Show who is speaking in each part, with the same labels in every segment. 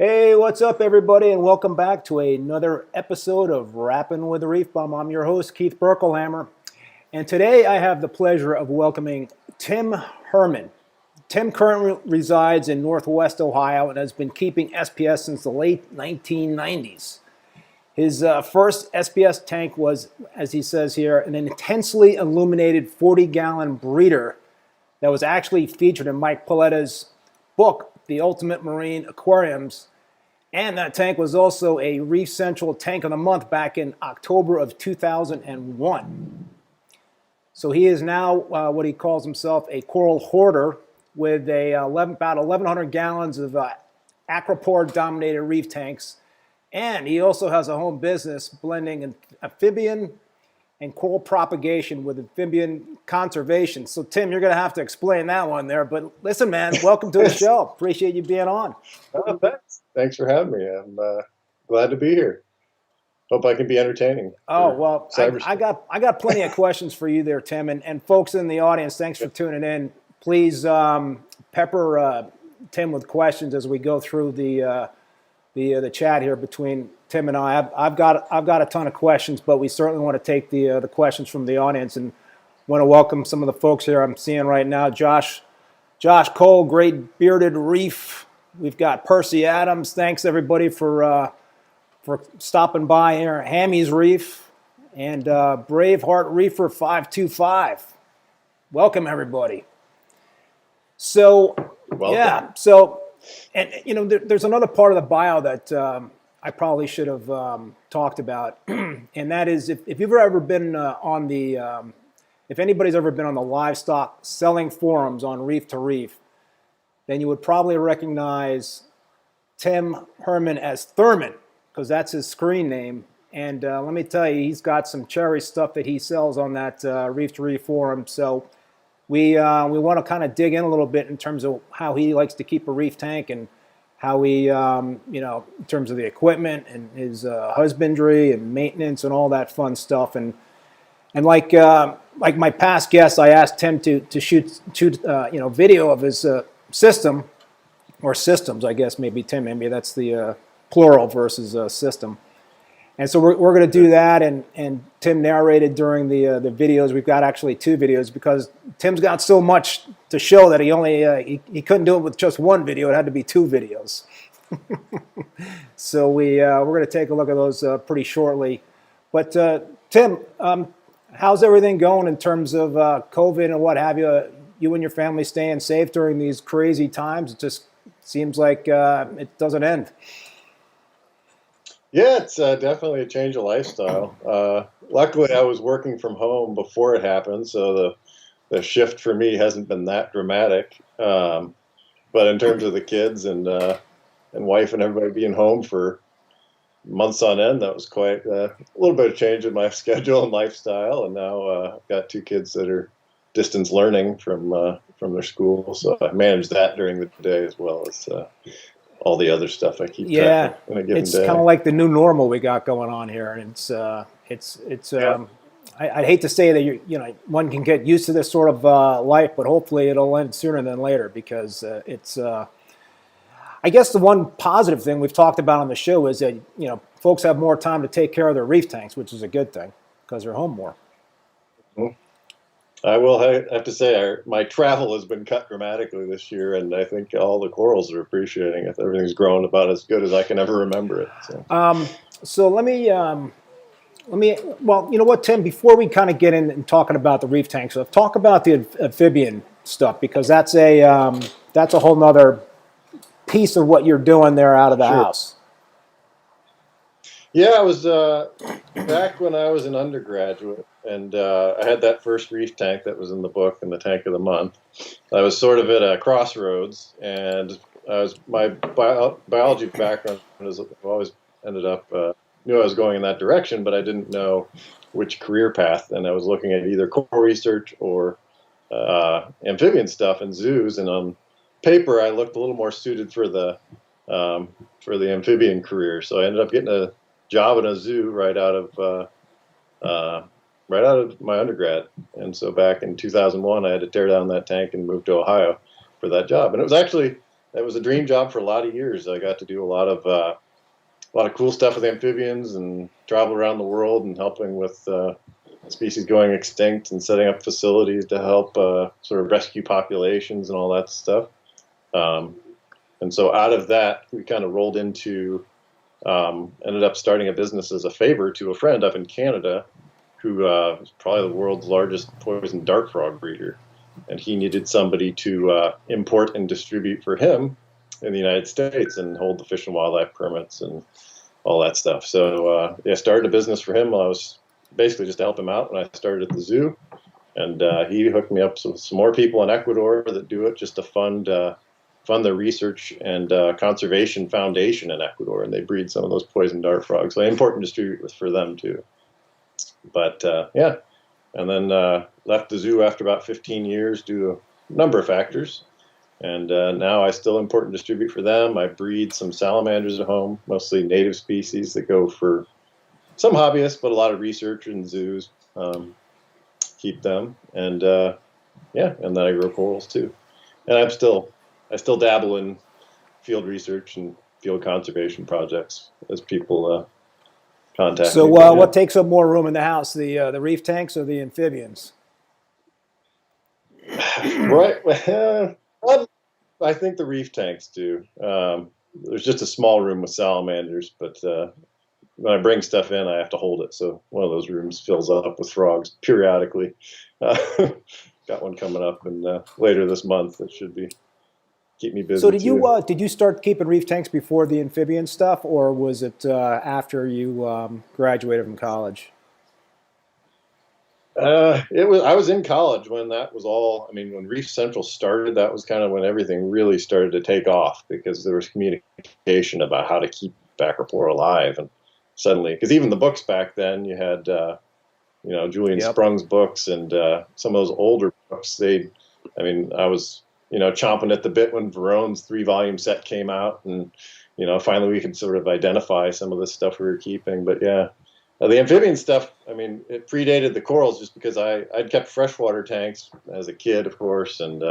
Speaker 1: Hey, what's up everybody, and welcome back to another episode of Rappin with ReefBum. I'm your host, Keith Berkelhamer, and today I have the pleasure of welcoming Tim Herman. Tim currently resides in Northwest Ohio and has been keeping SPS since the late 1990s. His first SPS tank was, as he says here, an intensely illuminated 40-gallon breeder that was actually featured in Mike Pauletta's book, The Ultimate Marine Aquariums. And that tank was also a Reef Central Tank of the Month back in October of 2001. So he is now what he calls himself a coral hoarder with about 1,100 gallons of Acropora-dominated reef tanks. And he also has a home business blending amphibian and coral propagation with amphibian conservation. So Tim, you're going to have to explain that one there. But listen, man, welcome to the show. Appreciate you being on.
Speaker 2: Oh, thanks. Thanks for having me. I'm glad to be here. Hope I can be entertaining.
Speaker 1: Oh, well, I got plenty of questions for you there, Tim. And folks in the audience, thanks for tuning in. Please pepper Tim with questions as we go through the chat here between Tim and I. I've got a ton of questions, but we certainly want to take the questions from the audience, and want to welcome some of the folks here I'm seeing right now. Josh Cole, Great Bearded Reef. We've got Percy Adams. Thanks everybody for stopping by here. Hammy's Reef and Braveheart Reefer 525. Welcome everybody. So welcome. Yeah, so. And, you know, there's another part of the bio that I probably should have talked about, and that is if you've ever been if anybody's ever been on the livestock selling forums on Reef to Reef, then you would probably recognize Tim Herman as Therman, because that's his screen name. And let me tell you, he's got some cherry stuff that he sells on that Reef to Reef forum. So we want to kind of dig in a little bit in terms of how he likes to keep a reef tank, and how he, you know, in terms of the equipment and his husbandry and maintenance and all that fun stuff. And like my past guests, I asked Tim to shoot you know, video of his system, or systems, I guess, maybe Tim, maybe that's the plural versus system. And so we're going to do that, and Tim narrated during the videos. We've got actually 2 videos because Tim's got so much to show that he only he couldn't do it with just 1 video. It had to be 2 videos. So we're going to take a look at those pretty shortly. But Tim, how's everything going in terms of COVID and what have you? You and your family staying safe during these crazy times? It just seems like it doesn't end.
Speaker 2: Yeah, it's definitely a change of lifestyle. Luckily, I was working from home before it happened, so the shift for me hasn't been that dramatic. But in terms of the kids and wife and everybody being home for months on end, that was quite a little bit of change in my schedule and lifestyle. And now I've got 2 kids that are distance learning from their school, so I manage that during the day as well as all the other stuff I keep track of in a given day.
Speaker 1: It's kind of like the new normal we got going on here, and it's I'd hate to say that one can get used to this sort of life, but hopefully it'll end sooner than later because it's. I guess the one positive thing we've talked about on the show is that folks have more time to take care of their reef tanks, which is a good thing because they're home more.
Speaker 2: Mm-hmm. I will have to say my travel has been cut dramatically this year, and I think all the corals are appreciating it. Everything's grown about as good as I can ever remember it.
Speaker 1: So let me, well, you know what, Tim, before we kind of get in and talking about the reef tanks, so talk about the amphibian stuff because that's a whole nother piece of what you're doing there out of the house.
Speaker 2: Yeah, I was back when I was an undergraduate, and I had that first reef tank that was in the book and the tank of the month. I was sort of at a crossroads, and my biology background was always ended up knew I was going in that direction, but I didn't know which career path. And I was looking at either coral research or amphibian stuff in zoos. And on paper, I looked a little more suited for the amphibian career. So I ended up getting a job in a zoo right out of my undergrad. And so back in 2001, I had to tear down that tank and move to Ohio for that job. And that was a dream job for a lot of years. I got to do a lot of cool stuff with amphibians and travel around the world and helping with species going extinct and setting up facilities to help sort of rescue populations and all that stuff. And so out of that, we kind of rolled into ended up starting a business as a favor to a friend up in Canada who was probably the world's largest poison dart frog breeder. And he needed somebody to import and distribute for him in the United States and hold the fish and wildlife permits and all that stuff. So I started a business for him. I was basically just to help him out when I started at the zoo. And he hooked me up with some more people in Ecuador that do it just to fund the research and conservation foundation in Ecuador, and they breed some of those poison dart frogs. So I import and distribute for them too. But and then left the zoo after about 15 years due to a number of factors. And now I still import and distribute for them. I breed some salamanders at home, mostly native species that go for some hobbyists, but a lot of research in zoos. Keep them, and and then I grow corals too. And I still dabble in field research and field conservation projects as people contact me.
Speaker 1: So what takes up more room in the house, the reef tanks or the amphibians?
Speaker 2: Right. Well, I think the reef tanks do. There's just a small room with salamanders, but when I bring stuff in, I have to hold it. So one of those rooms fills up with frogs periodically. Got one coming up later this month that should keep me busy.
Speaker 1: So did you start keeping reef tanks before the amphibian stuff, or was it after you graduated from college?
Speaker 2: I was in college when that was all. I mean, when Reef Central started, that was kind of when everything really started to take off because there was communication about how to keep Acropora alive, and suddenly, because even the books back then, you had Julian Sprung's books and some of those older books. I was chomping at the bit when Verone's 3-volume set came out, and finally we could sort of identify some of the stuff we were keeping. But yeah. The amphibian stuff, I mean, it predated the corals just because I'd kept freshwater tanks as a kid, of course, and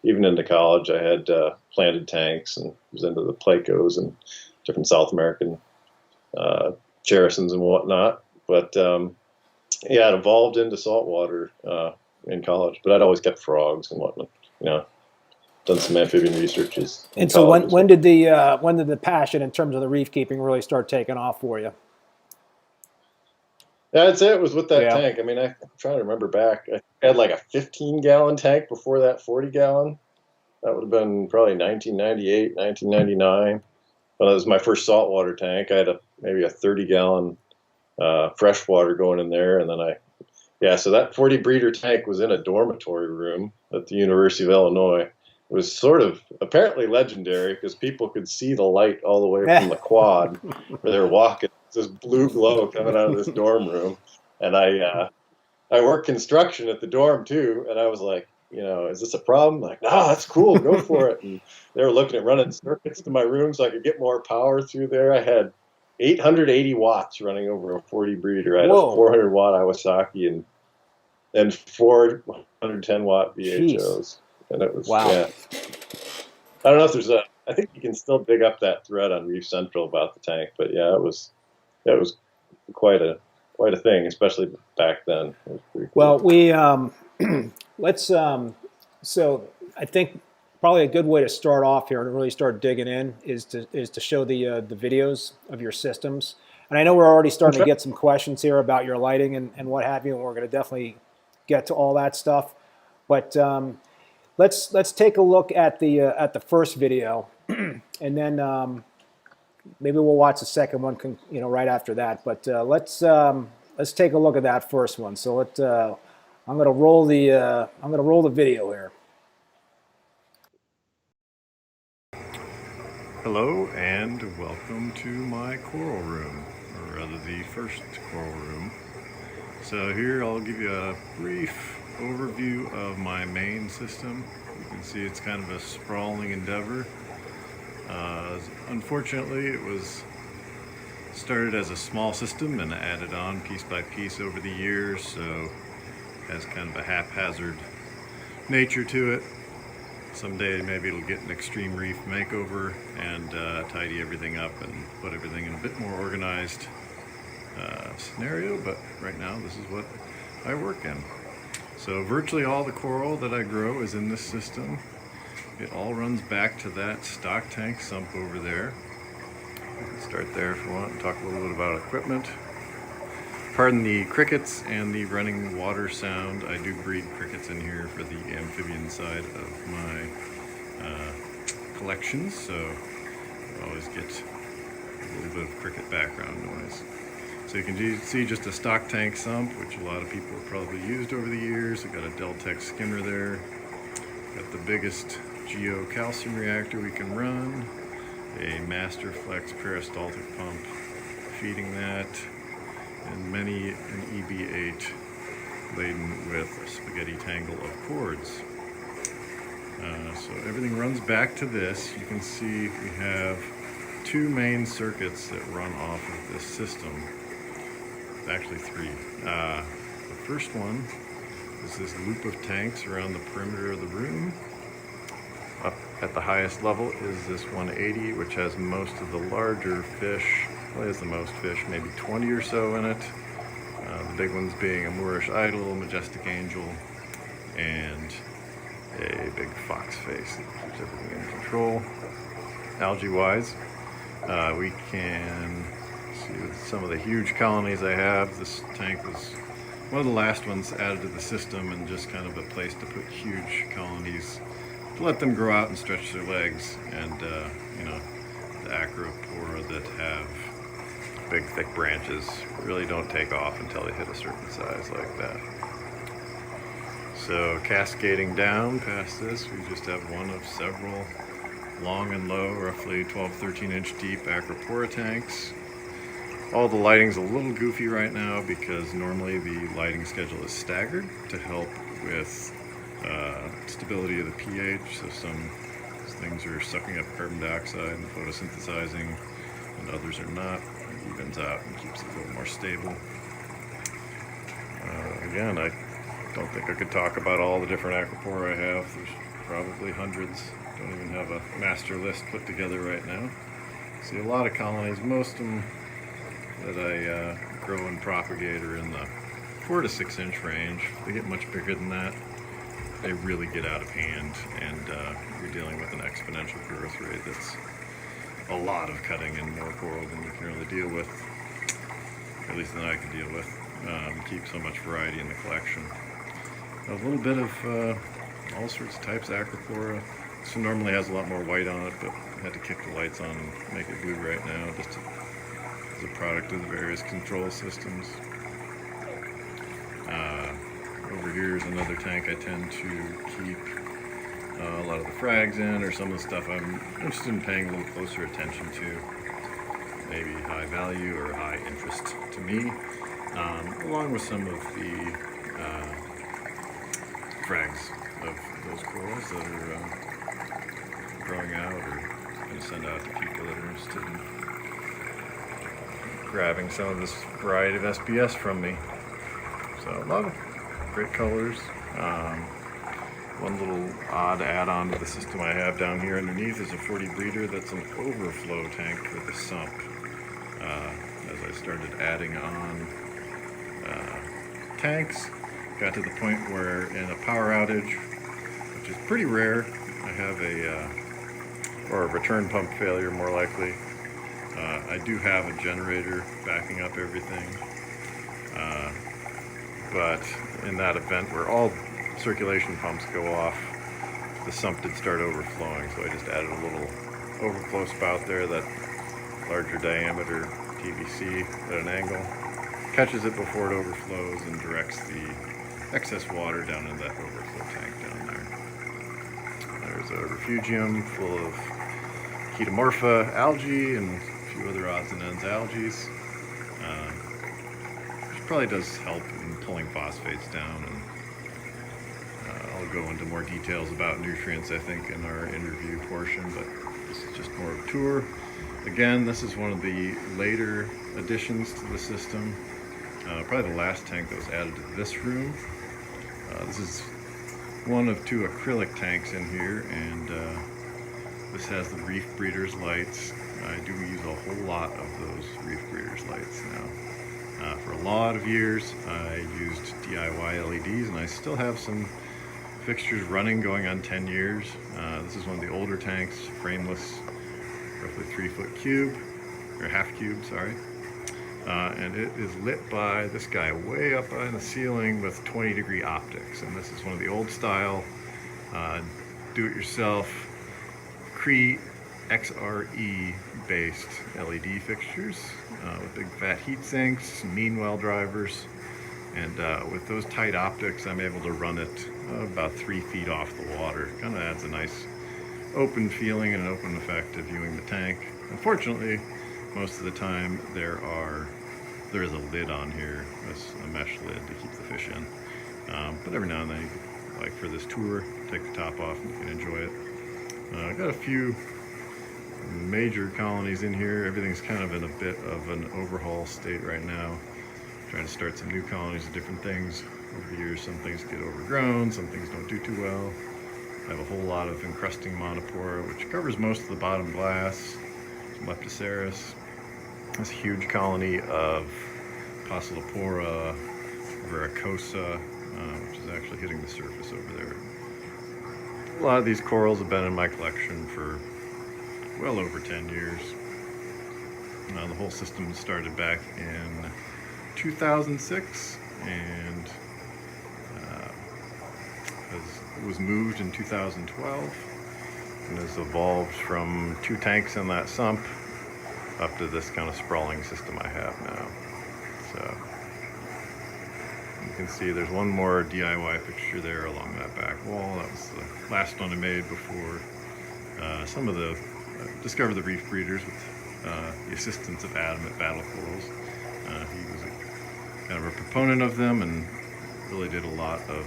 Speaker 2: even into college I had planted tanks and was into the plecos and different South American cherisons and whatnot. But yeah, it evolved into saltwater in college. But I'd always kept frogs and whatnot. You know, done some amphibian researches.
Speaker 1: And so when did the passion in terms of the reef keeping really start taking off for you?
Speaker 2: Yeah, I'd say it was with that
Speaker 1: Yeah.
Speaker 2: tank. I mean, I'm trying to remember back. I had like a 15-gallon tank before that 40-gallon. That would have been probably 1998, 1999. When it was my first saltwater tank, I had maybe a 30-gallon freshwater going in there. And then so that 40 breeder tank was in a dormitory room at the University of Illinois. It was sort of apparently legendary because people could see the light all the way from the quad where they were walking. This blue glow coming out of this dorm room. And I worked construction at the dorm too. And I was like, you know, is this a problem? Like, no, that's cool. Go for it. And they were looking at running circuits to my room so I could get more power through there. I had 880 watts running over a 40 breeder. I had
Speaker 1: Whoa.
Speaker 2: a 400 watt Iwasaki and 410 watt VHOs.
Speaker 1: Jeez.
Speaker 2: And it was,
Speaker 1: wow.
Speaker 2: Yeah. I don't know if I think you can still dig up that thread on Reef Central about the tank, but yeah, it was quite a thing, especially back then. It was pretty cool.
Speaker 1: Well, we let's so I think probably a good way to start off here and really start digging in is to show the videos of your systems. And I know we're already starting to get some questions here about your lighting and what have you, and we're going to definitely get to all that stuff. But let's take a look at the first video, and then maybe we'll watch the second one, right after that. But let's take a look at that first one. So I'm going to roll the video here.
Speaker 3: Hello and welcome to my coral room, or rather the first coral room. So here I'll give you a brief overview of my main system. You can see it's kind of a sprawling endeavor. Unfortunately, it was started as a small system and added on piece by piece over the years, so it has kind of a haphazard nature to it. Someday maybe it'll get an extreme reef makeover and tidy everything up and put everything in a bit more organized scenario, but right now this is what I work in. So virtually all the coral that I grow is in this system. It all runs back to that stock tank sump over there. We can start there if we want and talk a little bit about equipment. Pardon the crickets and the running water sound. I do breed crickets in here for the amphibian side of my collections, so I always get a little bit of cricket background noise. So you can see just a stock tank sump, which a lot of people have probably used over the years. I've got a Deltec skimmer there. Got the biggest Calcium reactor we can run. A Master Flex peristaltic pump feeding that. And an EB8 laden with a spaghetti tangle of cords. So everything runs back to this. You can see we have two main circuits that run off of this system. Actually three. The first one is this loop of tanks around the perimeter of the room. Up at the highest level is this 180, which has most of the larger fish. Well, it has the most fish, maybe 20 or so in it. The big ones being a Moorish idol, majestic angel, and a big fox face that keeps everything in control. Algae-wise, we can see with some of the huge colonies I have. This tank was one of the last ones added to the system and just kind of a place to put huge colonies to let them grow out and stretch their legs. And the Acropora that have big thick branches really don't take off until they hit a certain size like that. So cascading down past this, we just have one of several long and low, roughly 12-13 inch deep Acropora tanks. All the lighting's a little goofy right now because normally the lighting schedule is staggered to help with stability of the pH. So some things are sucking up carbon dioxide and photosynthesizing, and others are not. It evens out and keeps it a little more stable. Again, I don't think I could talk about all the different Acropora I have. There's probably hundreds. Don't even have a master list put together right now. See a lot of colonies. Most of them that I grow and propagate are in the 4 to 6 inch range. If they get much bigger than that, they really get out of hand, and you're dealing with an exponential growth rate that's a lot of cutting and more coral than you can really deal with, at least than I can deal with. Keep so much variety in the collection. A little bit of all sorts of types of Acropora. This one normally has a lot more white on it, but I had to kick the lights on and make it blue right now, just as a product of the various control systems. Over here is another tank I tend to keep a lot of the frags in, or some of the stuff I'm interested in paying a little closer attention to. Maybe high value or high interest to me, along with some of the frags of those corals that are growing out or going to send out to people that are interested in grabbing some of this variety of SPS from me. So a lot of great colors. One little odd add-on to the system I have down here underneath is a 40 breeder that's an overflow tank for the sump. As I started adding on tanks, got to the point where in a power outage, which is pretty rare, I have or a return pump failure more likely. I do have a generator backing up everything. But in that event where all circulation pumps go off, the sump did start overflowing, so I just added a little overflow spout there, that larger diameter PVC at an angle, catches it before it overflows and directs the excess water down in that overflow tank down there. There's a refugium full of Chaeto algae and a few other odds and ends algae, which probably does help in pulling phosphates down, and I'll go into more details about nutrients I think in our interview portion, but this is just more of a tour. Again, this is one of the later additions to the system, probably the last tank that was added to this room. This is one of 2 acrylic tanks in here, and this has the Reef Breeders lights. I do use a whole lot of those Reef Breeders lights now. For a lot of years I used DIY LEDs, and I still have some fixtures running going on 10 years. This is one of the older tanks, frameless, roughly 3-foot cube, or half cube, sorry. And it is lit by this guy way up on the ceiling with 20-degree optics. And this is one of the old style, do-it-yourself, Cree XRE based LED fixtures with big fat heat sinks, meanwell drivers. And with those tight optics, I'm able to run it about 3 feet off the water. Kind of adds a nice open feeling and an open effect to viewing the tank. Unfortunately, most of the time there is a lid on here, a mesh lid to keep the fish in. But every now and then, like for this tour, take the top off and you can enjoy it. I've got a few major colonies in here. Everything's kind of in a bit of an overhaul state right now. Trying to start some new colonies of different things. Over the years, some things get overgrown, some things don't do too well. I have a whole lot of encrusting monopora, which covers most of the bottom glass. Some Leptoceras. This huge colony of Possilopora vericosa, which is actually hitting the surface over there. A lot of these corals have been in my collection for well over 10 years. The whole system started back in 2006 and was moved in 2012 and has evolved from 2 tanks in that sump up to this kind of sprawling system I have now. So you can see there's one more DIY fixture there along that back wall. That was the last one I made before some of the discovered the Reef Breeders with the assistance of Adam at Battle Corals. He was kind of a proponent of them and really did a lot of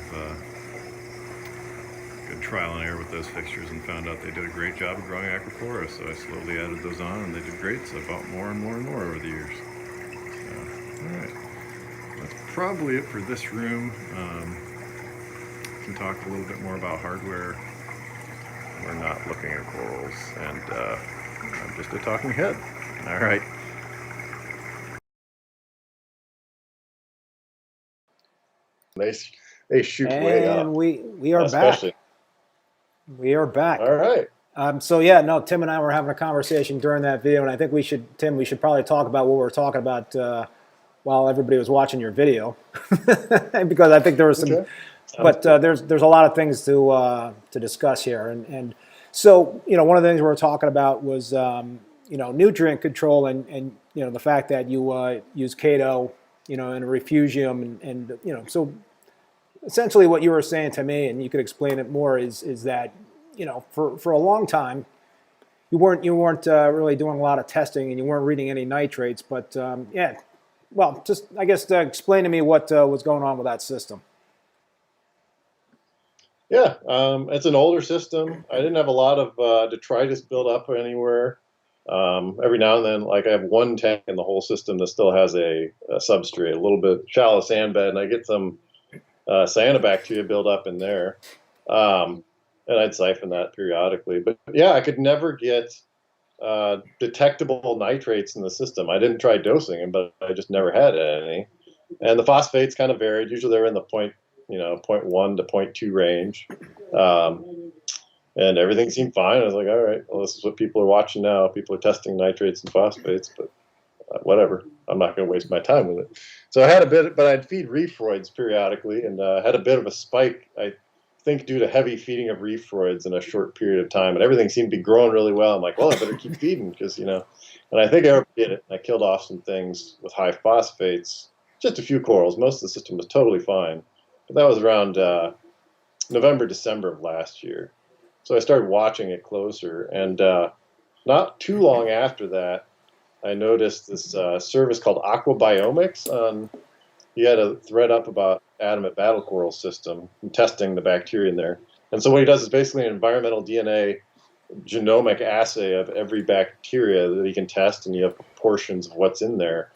Speaker 3: good trial and error with those fixtures, and found out they did a great job of growing Acropora, so I slowly added those on and they did great, so I bought more and more and more over the years. So, alright, that's probably it for this room. Can talk a little bit more about hardware. We're not looking at corals, and I'm just a talking head. Alright.
Speaker 2: they shoot way up.
Speaker 1: And we are
Speaker 2: especially.
Speaker 1: back. We are back.
Speaker 2: All right.
Speaker 1: So yeah, no, Tim and I were having a conversation during that video, and I think we should probably talk about what we were talking about while everybody was watching your video, because I think there was some.
Speaker 2: Okay.
Speaker 1: But there's a lot of things to discuss here, and so one of the things we were talking about was nutrient control and the fact that you use Chaeto and Refugium and so essentially what you were saying to me, and you could explain it more, is that for a long time you weren't really doing a lot of testing and you weren't reading any nitrates, but yeah, well, just I guess explain to me what was going on with that system.
Speaker 2: Yeah, it's an older system. I didn't have a lot of detritus built up anywhere. Every now and then, like I have one tank in the whole system that still has a substrate, a little bit shallow sand bed, and I get some cyanobacteria build up in there. And I'd siphon that periodically. But yeah, I could never get detectable nitrates in the system. I didn't try dosing them, but I just never had any. And the phosphates kind of varied. Usually they're in the 0.1 to 0.2 range. And everything seemed fine. I was like, all right, well, this is what people are watching now. People are testing nitrates and phosphates, but whatever. I'm not going to waste my time with it. So I had a bit, but I'd feed reefroids periodically, and had a bit of a spike, I think, due to heavy feeding of reefroids in a short period of time. And everything seemed to be growing really well. I'm like, well, I better keep feeding because, and I think I overdid it. I killed off some things with high phosphates, just a few corals. Most of the system was totally fine. But that was around November, December of last year. So I started watching it closer, and not too long after that, I noticed this service called Aquabiomics. He had a thread up about adamant battle coral system and testing the bacteria in there. And so what he does is basically an environmental DNA genomic assay of every bacteria that he can test, and you have proportions of what's in there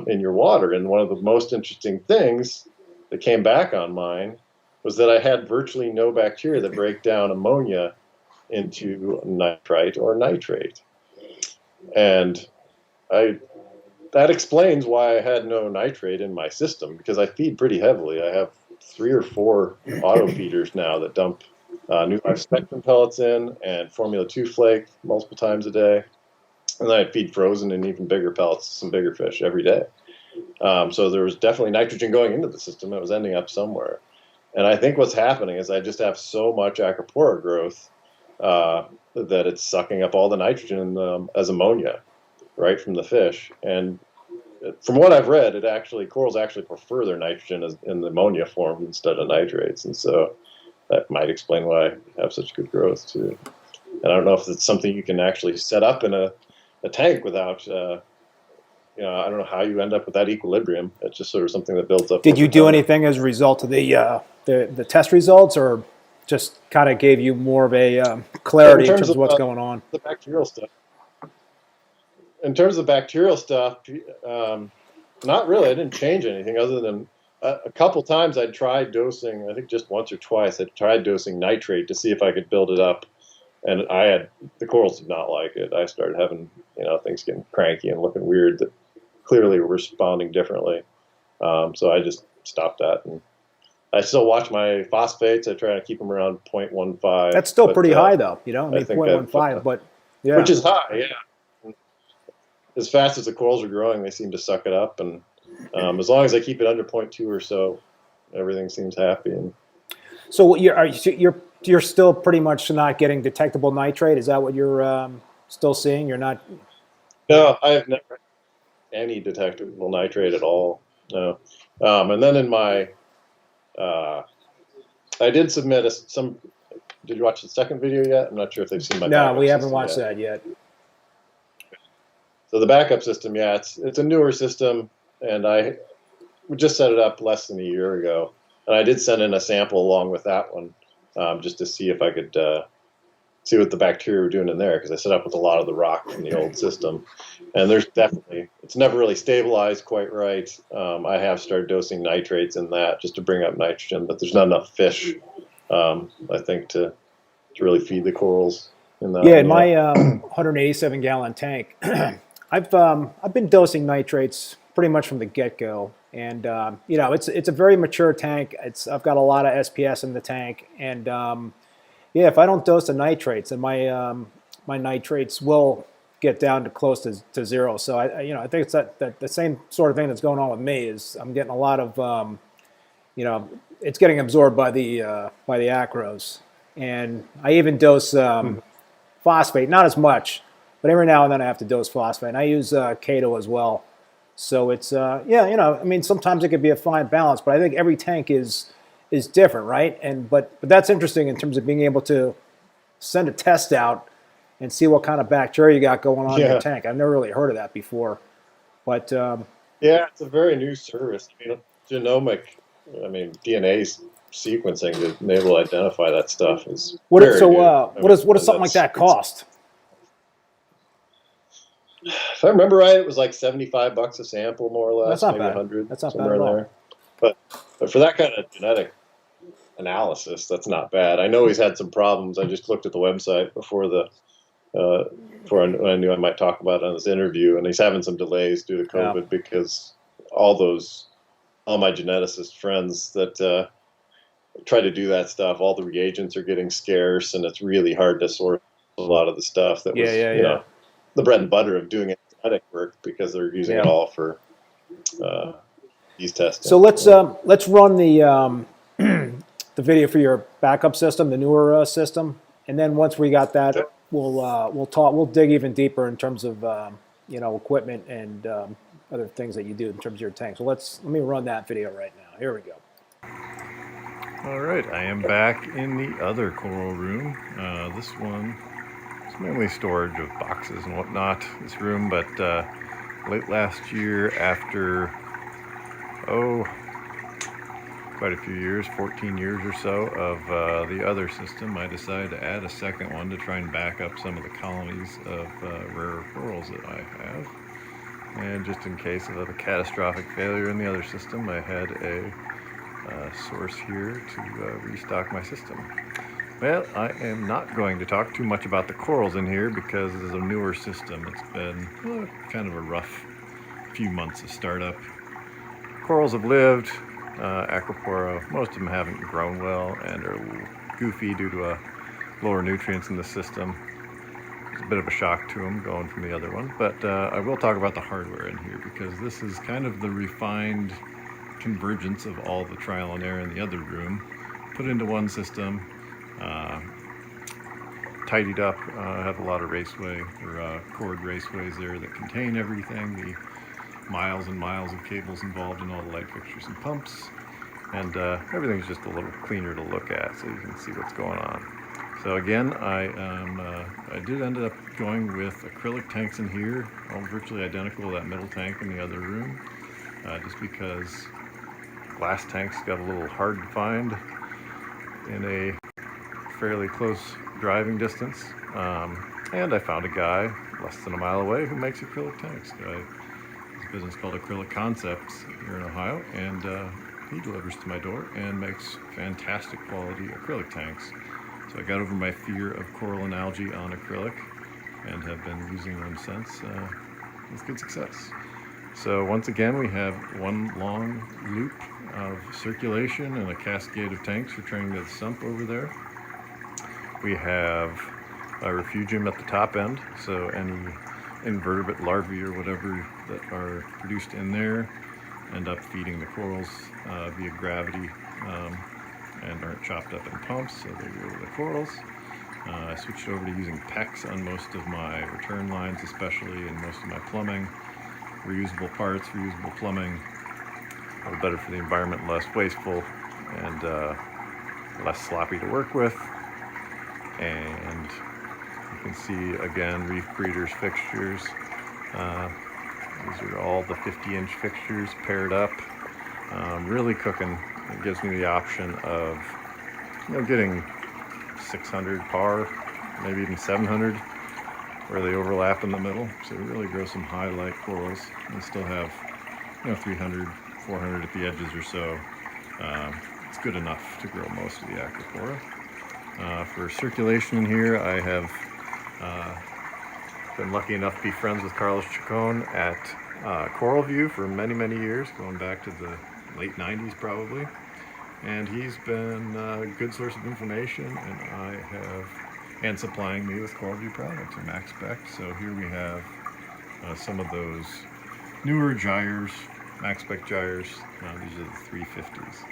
Speaker 2: in your water. And one of the most interesting things that came back on mine was that I had virtually no bacteria that break down ammonia into nitrite or nitrate. And that explains why I had no nitrate in my system, because I feed pretty heavily. I have 3 or 4 auto feeders now that dump new life spectrum pellets in and Formula 2 flake multiple times a day. And then I feed frozen and even bigger pellets to some bigger fish every day. So there was definitely nitrogen going into the system. It was ending up somewhere. And I think what's happening is I just have so much Acropora growth that it's sucking up all the nitrogen as ammonia, right from the fish. And from what I've read, corals actually prefer their nitrogen in the ammonia form instead of nitrates. And so that might explain why I have such good growth too. And I don't know if it's something you can actually set up in a tank without, I don't know how you end up with that equilibrium. It's just sort of something that builds up.
Speaker 1: Did you do anything as a result of the test results, or just kind of gave you more of a clarity in terms of what's going on?
Speaker 2: The bacterial stuff. In terms of bacterial stuff, not really. I didn't change anything other than a couple times I tried dosing. I think just once or twice I tried dosing nitrate to see if I could build it up, and the corals did not like it. I started having things getting cranky and looking weird that clearly were responding differently. So I just stopped that, and I still watch my phosphates. I try to keep them around 0.15.
Speaker 1: That's still pretty high, though. 0.15, but yeah,
Speaker 2: which is high, yeah. As fast as the corals are growing, they seem to suck it up, and as long as I keep it under 0.2 or so, everything seems happy. And
Speaker 1: so you're still pretty much not getting detectable nitrate. Is that what you're still seeing? You're not.
Speaker 2: No, I have never any detectable nitrate at all. No, and then in my, I did submit some. Did you watch the second video yet? I'm not sure if they've seen my.
Speaker 1: No, we haven't watched that yet.
Speaker 2: So the backup system, yeah, it's a newer system, and we just set it up less than a year ago, and I did send in a sample along with that one, just to see if I could see what the bacteria were doing in there, because I set up with a lot of the rock from the old system, and it's never really stabilized quite right. I have started dosing nitrates in that just to bring up nitrogen, but there's not enough fish, I think, to really feed the corals in that.
Speaker 1: Yeah, in my 187-gallon tank, I've been dosing nitrates pretty much from the get-go, And you know, it's a very mature tank. I've got a lot of SPS in the tank, and yeah, if I don't dose the nitrates, then my nitrates will get down to close to zero. So I think it's that the same sort of thing that's going on with me is I'm getting a lot of you know, it's getting absorbed by the acros, and I even dose phosphate, not as much, but every now and then I have to dose phosphate. And I use Chaeto as well. So it's yeah, you know, I mean, sometimes it could be a fine balance, but I think every tank is different, right? And but that's interesting in terms of being able to send a test out and see what kind of bacteria you got going on in your tank. I've never really heard of that before, but
Speaker 2: yeah, it's a very new service. I mean, genomic, I mean, DNA sequencing to enable to identify that stuff is
Speaker 1: what
Speaker 2: does
Speaker 1: something like that cost?
Speaker 2: If I remember right, it was like $75 a sample, more or less.
Speaker 1: That's not
Speaker 2: maybe
Speaker 1: bad.
Speaker 2: 100.
Speaker 1: That's not
Speaker 2: somewhere
Speaker 1: bad at all.
Speaker 2: there. But for that kind of genetic analysis, that's not bad. I know he's had some problems. I just looked at the website before I knew I might talk about it on this interview, and he's having some delays due to COVID because all my geneticist friends that try to do that stuff, all the reagents are getting scarce, and it's really hard to sort a lot of the stuff that was you know, the bread and butter of doing genetic work because they're using it all for these testing.
Speaker 1: So let's run the the video for your backup system, the newer system, and then once we got that, we'll dig even deeper in terms of you know, equipment and other things that you do in terms of your tank. So let me run that video right now. Here we go.
Speaker 3: All right, I am back in the other coral room. This one is mainly storage of boxes and whatnot, this room, but late last year, after, quite a few years, 14 years or so of the other system, I decided to add a second one to try and back up some of the colonies of rare corals that I have. And just in case of a catastrophic failure in the other system, I had a source here to restock my system. Well, I am not going to talk too much about the corals in here because this is a newer system. It's been kind of a rough few months of startup. Corals have lived. Acropora, most of them haven't grown well and are a little goofy due to lower nutrients in the system. It's a bit of a shock to them going from the other one, but I will talk about the hardware in here because this is kind of the refined convergence of all the trial and error in the other room put into one system, tidied up. I have a lot of raceway or cord raceways there that contain everything, the miles and miles of cables involved in all the light fixtures and pumps, and everything's just a little cleaner to look at so you can see what's going on. So again, I did end up going with acrylic tanks in here, all virtually identical to that middle tank in the other room, just because glass tanks got a little hard to find in a fairly close driving distance, and I found a guy less than a mile away who makes acrylic tanks. His business called Acrylic Concepts here in Ohio, and he delivers to my door and makes fantastic quality acrylic tanks. So I got over my fear of coral and algae on acrylic and have been using them since with good success. So once again, we have one long loop of circulation and a cascade of tanks returning to the sump over there. We have a refugium at the top end, so any invertebrate larvae or whatever that are produced in there end up feeding the corals via gravity and aren't chopped up in pumps, so they go to the corals. I switched over to using PEX on most of my return lines, especially in most of my plumbing. Reusable parts, reusable plumbing, a little better for the environment, less wasteful, and less sloppy to work with. And you can see again Reef Breeders fixtures. These are all the 50-inch fixtures paired up. Really cooking. It gives me the option of, getting 600 par, maybe even 700, where they overlap in the middle. So we really grow some highlight corals and still have, 300, 400 at the edges or so. It's good enough to grow most of the Acropora. For circulation in here, I have been lucky enough to be friends with Carlos Chacon at Coral View for many, many years, going back to the late 90s probably. And he's been a good source of information, and supplying me with Coral View products and max spec. So here we have some of those newer gyres, max spec gyres. These are the 350s.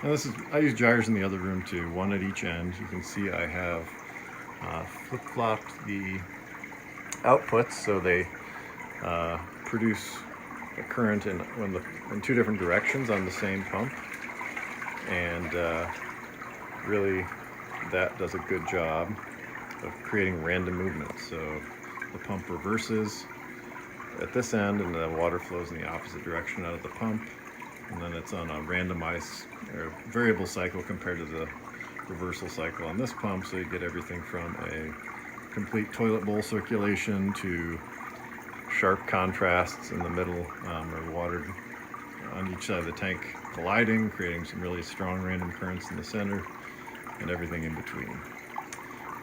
Speaker 3: Now I use gyres in the other room too, one at each end. You can see I have flip-flopped the outputs so they produce a current in two different directions on the same pump, and really that does a good job of creating random movement. So the pump reverses at this end and the water flows in the opposite direction out of the pump, and then it's on a randomized or variable cycle compared to the reversal cycle on this pump, so you get everything from a complete toilet bowl circulation to sharp contrasts in the middle, or water on each side of the tank colliding, creating some really strong random currents in the center, and everything in between.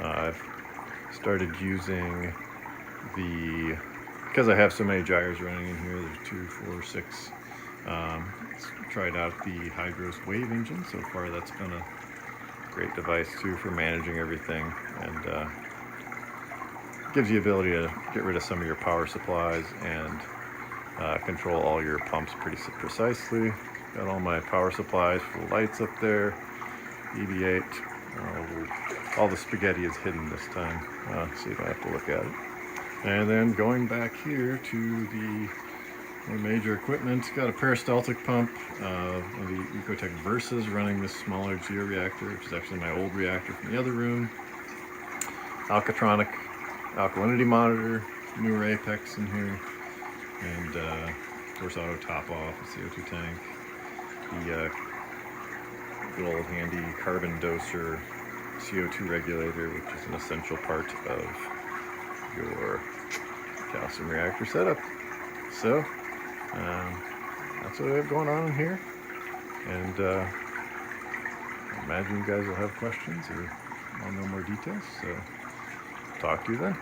Speaker 3: I've started using because I have so many gyres running in here, there's 2, 4, 6, tried out the Hydros wave engine. So far that's been a great device too for managing everything, and gives you the ability to get rid of some of your power supplies and control all your pumps pretty precisely. Got all my power supplies for the lights up there, EV8. All the spaghetti is hidden this time, so you don't have to look at it. And then going back here to the more major equipment, got a peristaltic pump, the Ecotech Versus running this smaller georeactor, which is actually my old reactor from the other room. Alcatronic alkalinity monitor, newer Apex in here, and of course auto top off, a CO2 tank, the good old handy carbon doser CO2 regulator, which is an essential part of your calcium reactor setup. So that's what I have going on in here, and I imagine you guys will have questions or want to know more details, so talk to you then.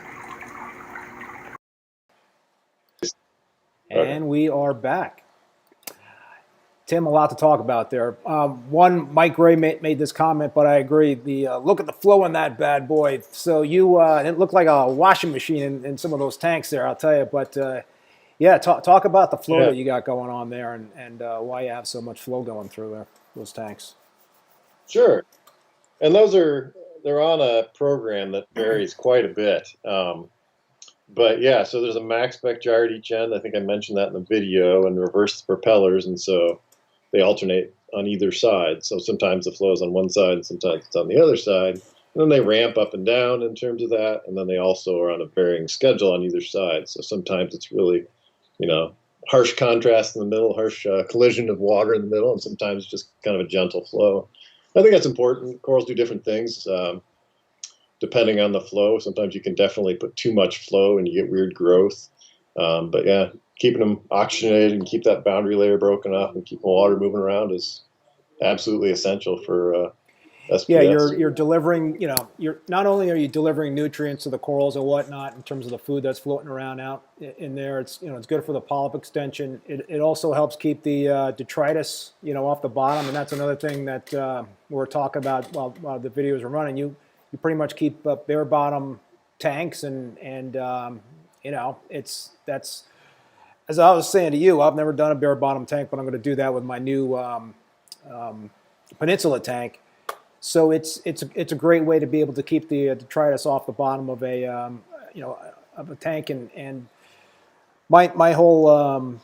Speaker 1: And we are back. Tim, a lot to talk about there. One, Mike Gray made this comment, but I agree. Look at the flow in that bad boy. So it looked like a washing machine in some of those tanks there, I'll tell you. But yeah, talk about the flow that you got going on there, and why you have so much flow going through there, those tanks.
Speaker 2: Sure. And they're on a program that varies quite a bit. But yeah, so there's a max spec gyre at each end. I think I mentioned that in the video, and reverse the propellers, and so they alternate on either side. So sometimes the flow is on one side, and sometimes it's on the other side. And then they ramp up and down in terms of that, and then they also are on a varying schedule on either side. So sometimes it's really, harsh contrast in the middle, harsh collision of water in the middle, and sometimes just kind of a gentle flow. I think that's important. Corals do different things depending on the flow. Sometimes you can definitely put too much flow and you get weird growth. But yeah, keeping them oxygenated and keep that boundary layer broken up and keep the water moving around is absolutely essential for SPS.
Speaker 1: Yeah, you're delivering, you're not only are you delivering nutrients to the corals and whatnot in terms of the food that's floating around out in there. It's it's good for the polyp extension. It also helps keep the detritus off the bottom, and that's another thing that we're talking about while the videos are running. You pretty much keep bare bottom tanks, and that's, as I was saying to you, I've never done a bare bottom tank, but I'm going to do that with my new Peninsula tank. So it's a great way to be able to keep the detritus off the bottom of a of a tank, and my whole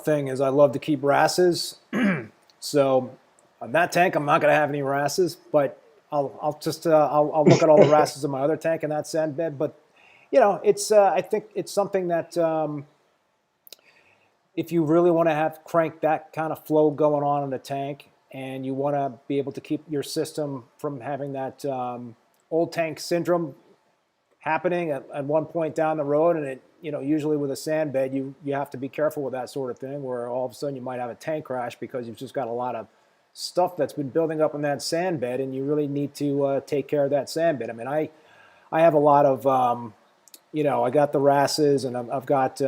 Speaker 1: thing is I love to keep wrasses. So on that tank I'm not going to have any wrasses, but I'll look at all the wrasses in my other tank in that sand bed. But it's I think it's something that if you really want to crank that kind of flow going on in the tank, and you want to be able to keep your system from having that old tank syndrome happening at one point down the road, and it usually with a sand bed you have to be careful with that sort of thing, where all of a sudden you might have a tank crash because you've just got a lot of stuff that's been building up in that sand bed, and you really need to take care of that sand bed. I mean, I have a lot of I got the wrasses, and I've got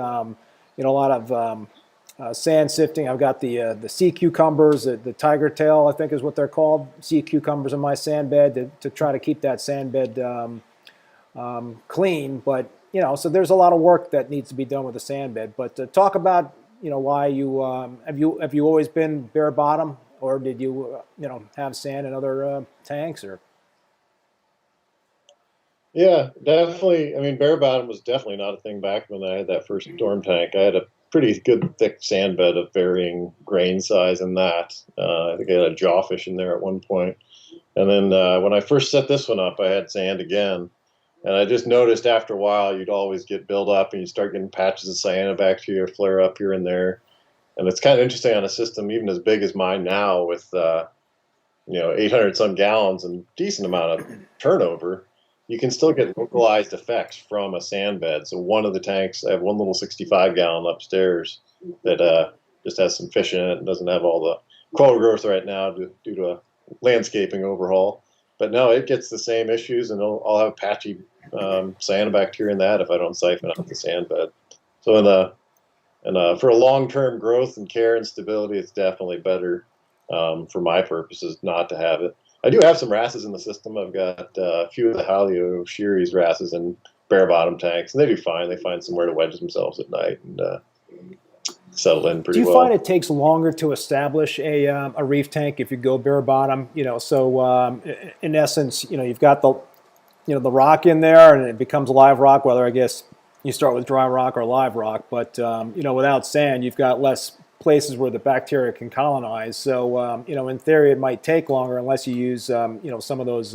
Speaker 1: a lot of sand sifting. I've got the sea cucumbers, the tiger tail, I think is what they're called, sea cucumbers in my sand bed to try to keep that sand bed clean. But so there's a lot of work that needs to be done with the sand bed. But talk about why you have you always been bare bottom, or did you have sand in other tanks or?
Speaker 2: Yeah, definitely. I mean, bare bottom was definitely not a thing back when I had that first dorm tank. I had a pretty good thick sand bed of varying grain size in that. I think I had a jawfish in there at one point. And then when I first set this one up, I had sand again. And I just noticed after a while, you'd always get built up and you start getting patches of cyanobacteria flare up here and there. And it's kind of interesting on a system even as big as mine now with, 800 some gallons and decent amount of turnover. You can still get localized effects from a sand bed. So one of the tanks, I have one little 65-gallon upstairs that just has some fish in it and doesn't have all the coral growth right now due to a landscaping overhaul. But no, it gets the same issues, and I'll have patchy cyanobacteria in that if I don't siphon out the sand bed. So for a long-term growth and care and stability, it's definitely better for my purposes not to have it. I do have some wrasses in the system. I've got a few of the Halio Shearies wrasses in bare bottom tanks, and they do fine. They find somewhere to wedge themselves at night and settle in pretty well.
Speaker 1: Do you find it takes longer to establish a reef tank if you go bare bottom? So in essence, you've got the rock in there, and it becomes live rock. Whether I guess you start with dry rock or live rock, but without sand, you've got less places where the bacteria can colonize. So, in theory, it might take longer unless you use, some of those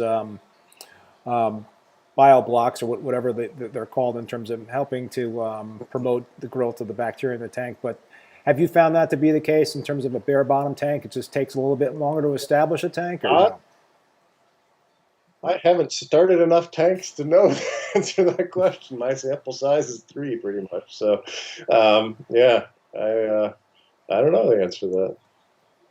Speaker 1: bio blocks or whatever they're called in terms of helping to promote the growth of the bacteria in the tank. But have you found that to be the case in terms of a bare bottom tank? It just takes a little bit longer to establish a tank? Or no?
Speaker 2: I haven't started enough tanks to know the answer to that question. My sample size is 3 pretty much. So, I don't know the answer to that,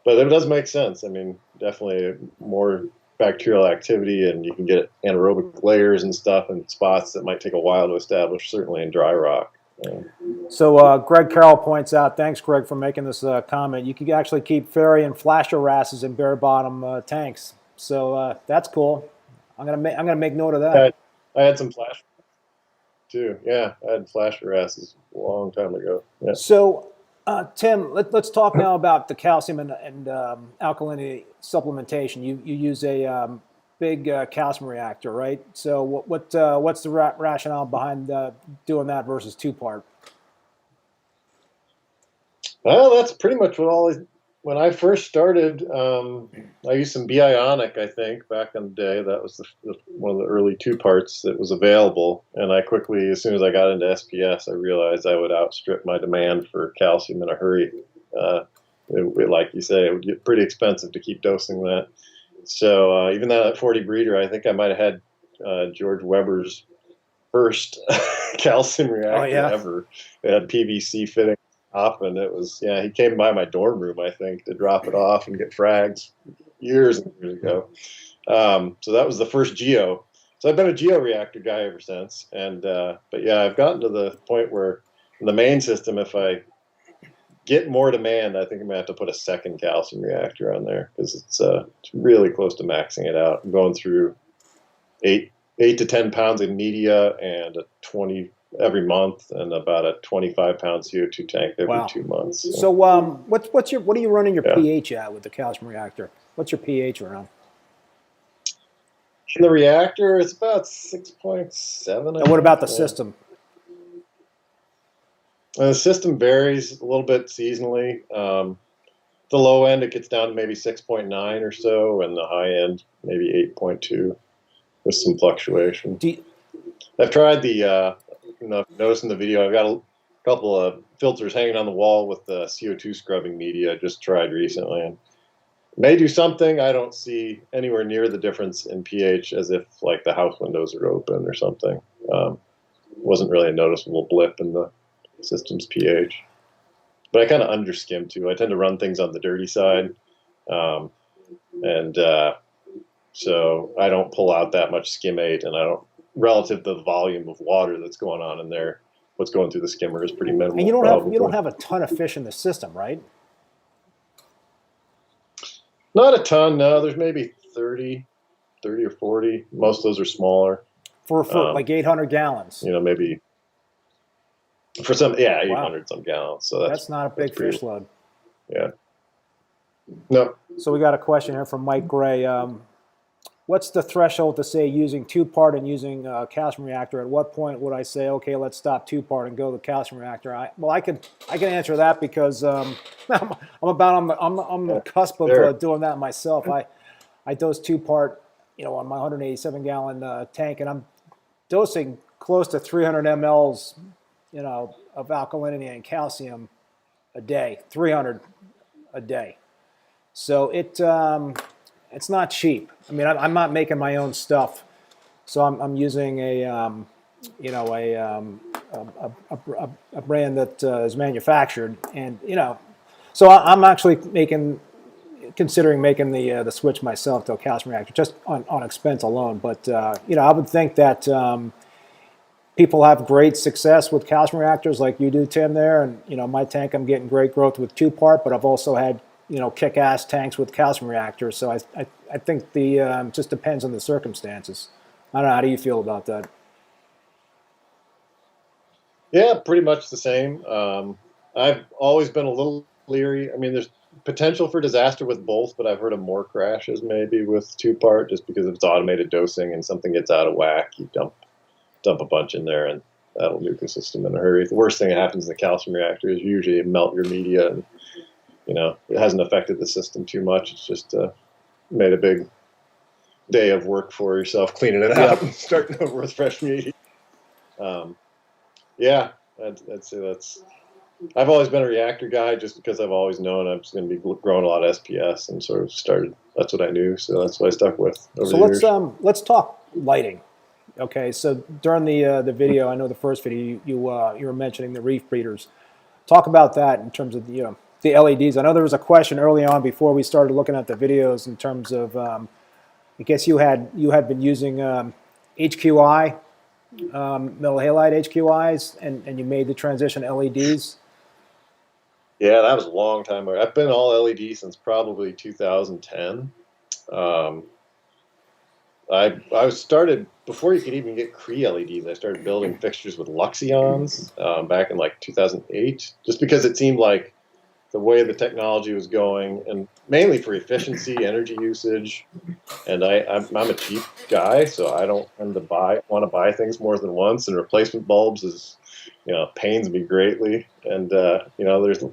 Speaker 2: but it does make sense. I mean, definitely more bacterial activity, and you can get anaerobic layers and stuff in spots that might take a while to establish, certainly in dry rock.
Speaker 1: So Greg Carroll points out, thanks Greg for making this comment, you can actually keep fairy and flasher wrasses in bare bottom tanks. So that's cool. I'm gonna make note of that.
Speaker 2: I had some flasher too. Yeah, I had flasher wrasses a long time ago. Yeah.
Speaker 1: So Tim, let's talk now about the calcium and alkalinity supplementation. You use a big calcium reactor, right? So what's the rationale behind doing that versus 2-part?
Speaker 2: Well, that's pretty much when I first started, I used some Bionic, I think, back in the day. That was one of the early 2-parts that was available. And I quickly, as soon as I got into SPS, I realized I would outstrip my demand for calcium in a hurry. Like you say, it would get pretty expensive to keep dosing that. So even though at 40 breeder, I think I might have had George Weber's first calcium reactor ever. It had PVC fitting off, and it was, he came by my dorm room, I think, to drop it off and get frags years and years ago. So that was the first Geo. So I've been a Geo reactor guy ever since. And but yeah, I've gotten to the point where in the main system, if I get more demand, I think I'm gonna have to put a second calcium reactor on there, because it's really close to maxing it out. I'm going through 8 to 10 pounds of media and a 20 every month, and about a 25-pound CO2 tank every 2 months.
Speaker 1: So what are you running your pH at with the calcium reactor? What's your pH around?
Speaker 2: In the reactor, it's about 6.7.
Speaker 1: And what about the system?
Speaker 2: The system varies a little bit seasonally. The low end, it gets down to maybe 6.9 or so, and the high end, maybe 8.2, with some fluctuation. I've tried the, if you notice in the video, I've got a couple of filters hanging on the wall with the CO2 scrubbing media I just tried recently. And it may do something. I don't see anywhere near the difference in pH as if like the house windows are open or something. Wasn't really a noticeable blip in the system's pH. But I kind of underskim too. I tend to run things on the dirty side. So I don't pull out that much skimmate, and I don't, relative to the volume of water that's going on in there, what's going through the skimmer is pretty minimal.
Speaker 1: And you don't have a ton of fish in the system, right?
Speaker 2: Not a ton, no. There's maybe 30 or 40. Most of those are smaller.
Speaker 1: For like 800 gallons.
Speaker 2: You know, maybe for some, 800 some gallons. So
Speaker 1: that's not a big fish load.
Speaker 2: Yeah. No.
Speaker 1: So we got a question here from Mike Gray. What's the threshold to say using 2-part and using calcium reactor? At what point would I say, okay, let's stop 2-part and go to the calcium reactor? I can answer that because I'm on the cusp of doing that myself. I dose 2-part, on my 187 gallon tank, and I'm dosing close to 300 mLs, of alkalinity and calcium a day, 300 a day. So it's not cheap. I mean, I'm not making my own stuff, so I'm using a brand that is manufactured, and so I'm actually considering making the switch myself to a calcium reactor just on expense alone. But I would think that people have great success with calcium reactors like you do, Tim. There, and my tank, I'm getting great growth with 2-part, but I've also had kick-ass tanks with calcium reactors. So I think the just depends on the circumstances. I don't know. How do you feel about that?
Speaker 2: Yeah, pretty much the same. I've always been a little leery. I mean, there's potential for disaster with both, but I've heard of more crashes maybe with 2-part just because of its automated dosing, and something gets out of whack, you dump a bunch in there, and that'll nuke the system in a hurry. The worst thing that happens in the calcium reactor is usually you melt your media, and it hasn't affected the system too much. It's just made a big day of work for yourself, cleaning it out and starting over with fresh media. I'd say that's. I've always been a reactor guy just because I've always known I'm just going to be growing a lot of SPS, and sort of started. That's what I knew, so that's what I stuck with over the years.
Speaker 1: Let's talk lighting. Okay, so during the video, I know the first video you were mentioning the reef breeders. Talk about that in terms of the LEDs. I know there was a question early on before we started looking at the videos in terms of I guess you had been using HQI, metal halide HQIs, and you made the transition to LEDs.
Speaker 2: Yeah, that was a long time ago. I've been all LED since probably 2010. I started before you could even get Cree LEDs. I started building fixtures with Luxions back in like 2008, just because it seemed like the way the technology was going, and mainly for efficiency, energy usage. And I'm a cheap guy, so I don't tend to want to buy things more than once. And replacement bulbs is, pains me greatly. And they're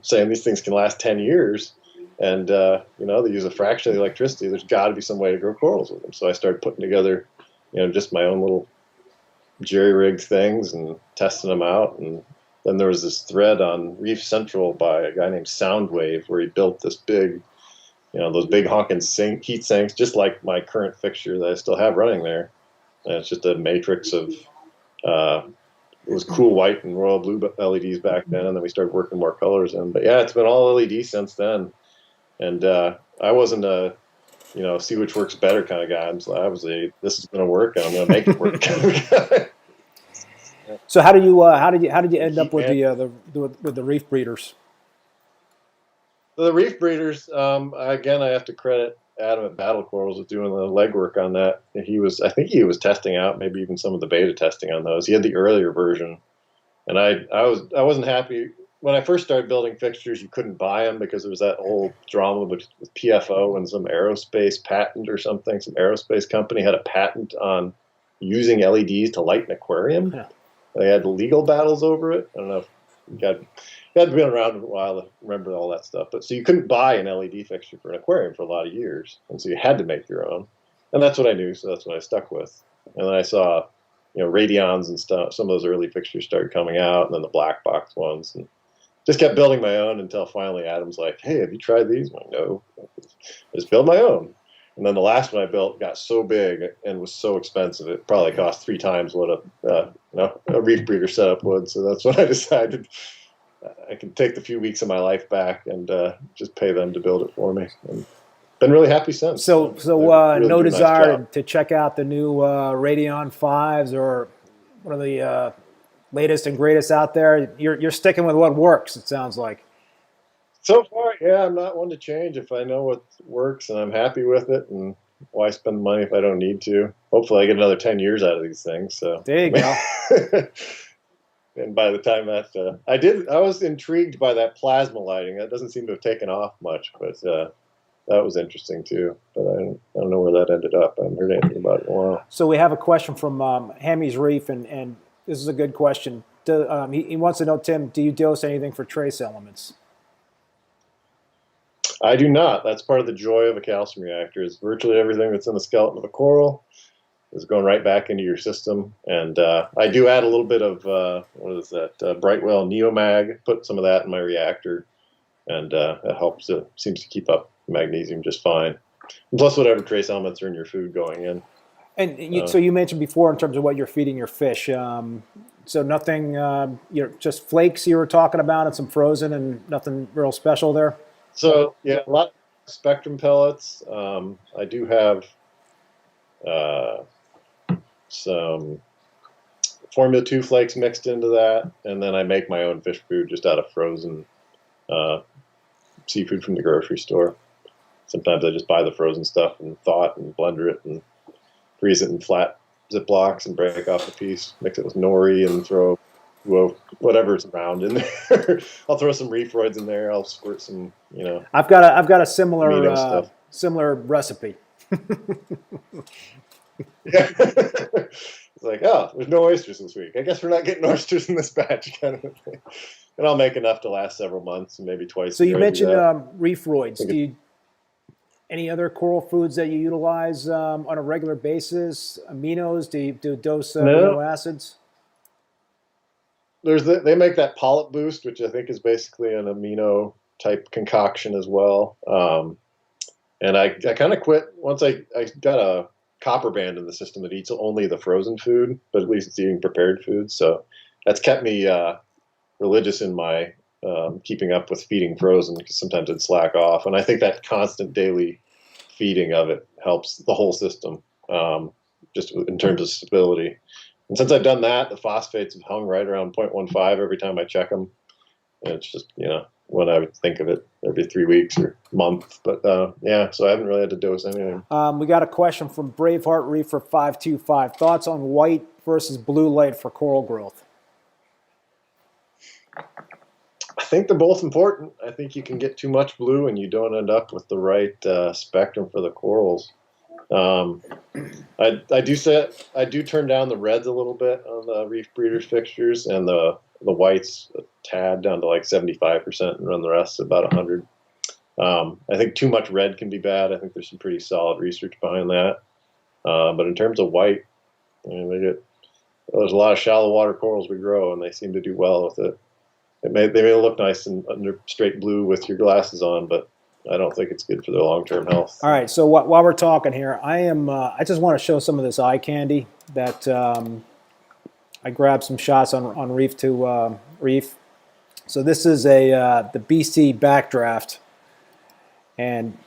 Speaker 2: saying these things can last 10 years. And, they use a fraction of the electricity. There's got to be some way to grow corals with them. So I started putting together, just my own little jerry-rigged things and testing them out. And then there was this thread on Reef Central by a guy named Soundwave where he built this big, those big honking heat sinks, just like my current fixture that I still have running there. And it's just a matrix of, it was cool white and royal blue LEDs back then. And then we started working more colors in. But yeah, it's been all LED since then. And I wasn't a, see which works better kind of guy. I was this is going to work, and I'm going to make it work kind of guy.
Speaker 1: So how did you end up with the reef breeders?
Speaker 2: So the reef breeders, again, I have to credit Adam at Battle Corals with doing the legwork on that. And I think he was testing out, maybe even some of the beta testing on those. He had the earlier version, and I wasn't happy. When I first started building fixtures, you couldn't buy them because there was that whole drama with PFO and some aerospace patent or something. Some aerospace company had a patent on using LEDs to light an aquarium. Yeah. They had legal battles over it. I don't know if you had been around a while to remember all that stuff. But so you couldn't buy an LED fixture for an aquarium for a lot of years. And so you had to make your own. And that's what I knew, so that's what I stuck with. And then I saw, Radions and stuff. Some of those early fixtures started coming out, and then the black box ones. And just kept building my own until finally Adam's like, "Hey, have you tried these?" I'm like, "No, I just build my own." And then the last one I built got so big and was so expensive, it probably cost 3 times what a reef breeder setup would. So that's when I decided I can take the few weeks of my life back and just pay them to build it for me. And been really happy since.
Speaker 1: So really no desire to check out the new Radion 5s or what are the latest and greatest out there? You're sticking with what works, it sounds like.
Speaker 2: So far, yeah, I'm not one to change if I know what works and I'm happy with it. And why spend money if I don't need to? Hopefully, I get another 10 years out of these things. So
Speaker 1: there you go.
Speaker 2: And by the time that I was intrigued by that plasma lighting. That doesn't seem to have taken off much, but that was interesting too. But I don't know where that ended up. I haven't heard anything about it in a while.
Speaker 1: So we have a question from Hammy's Reef, and this is a good question. He wants to know, Tim, do you dose anything for trace elements?
Speaker 2: I do not. That's part of the joy of a calcium reactor. Is virtually everything that's in the skeleton of a coral is going right back into your system. And I do add a little bit of, what is that, Brightwell Neomag, put some of that in my reactor, and it helps. It seems to keep up magnesium just fine. And plus whatever trace elements are in your food going in.
Speaker 1: And so you mentioned before in terms of what you're feeding your fish. So nothing, just flakes you were talking about and some frozen and nothing real special there?
Speaker 2: So, yeah, a lot of spectrum pellets. I do have some Formula 2 flakes mixed into that, and then I make my own fish food just out of frozen seafood from the grocery store. Sometimes I just buy the frozen stuff and thaw it and blender it and freeze it in flat Ziplocs and break off a piece, mix it with nori and throw whatever's around in there. I'll throw some Reefroids in there. I'll squirt some,
Speaker 1: I've got a similar similar recipe.
Speaker 2: Yeah. It's like, oh, there's no oysters this week. I guess we're not getting oysters in this batch, kind of thing. And I'll make enough to last several months and maybe twice.
Speaker 1: So you mentioned Reefroids. Do you any other coral foods that you utilize on a regular basis? Aminos? Do you dose amino acids?
Speaker 2: They make that polyp boost, which I think is basically an amino type concoction as well. And I kind of quit once I got a copper band in the system that eats only the frozen food, but at least it's eating prepared food. So that's kept me religious in my keeping up with feeding frozen, because sometimes it'd slack off. And I think that constant daily feeding of it helps the whole system, just in terms of stability. And since I've done that, the phosphates have hung right around 0.15 every time I check them. And it's just, when I would think of it, every 3 weeks or month. But yeah, so I haven't really had to dose anything.
Speaker 1: We got a question from Braveheart Reefer 525. Thoughts on white versus blue light for coral growth?
Speaker 2: I think they're both important. I think you can get too much blue and you don't end up with the right spectrum for the corals. I do turn down the reds a little bit on the Reef Breeders fixtures, and the whites a tad down to like 75% and run the rest at about 100. I think too much red can be bad. I think there's some pretty solid research behind that. But in terms of white, there's a lot of shallow water corals we grow, and they seem to do well with it. They may look nice under straight blue with your glasses on, but I don't think it's good for their long-term health.
Speaker 1: All right, so while we're talking here, I just want to show some of this eye candy that I grabbed some shots on Reef to Reef. So this is the BC Backdraft, and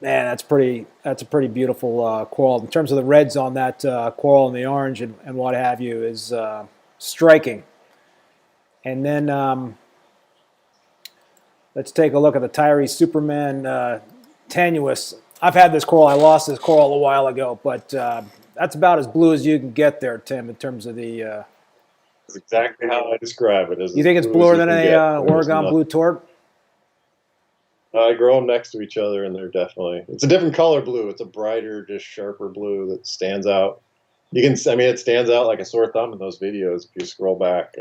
Speaker 1: man, that's a pretty beautiful coral. In terms of the reds on that coral and the orange and what have you is striking. And then let's take a look at the Tyrese Superman tenuous. I've had this coral. I lost this coral a while ago, but that's about as blue as you can get there, Tim, in terms of the...
Speaker 2: That's exactly how I describe it.
Speaker 1: You think it's bluer than a Oregon blue tort?
Speaker 2: I grow them next to each other, and they're definitely... It's a different color blue. It's a brighter, just sharper blue that stands out. It stands out like a sore thumb in those videos if you scroll back.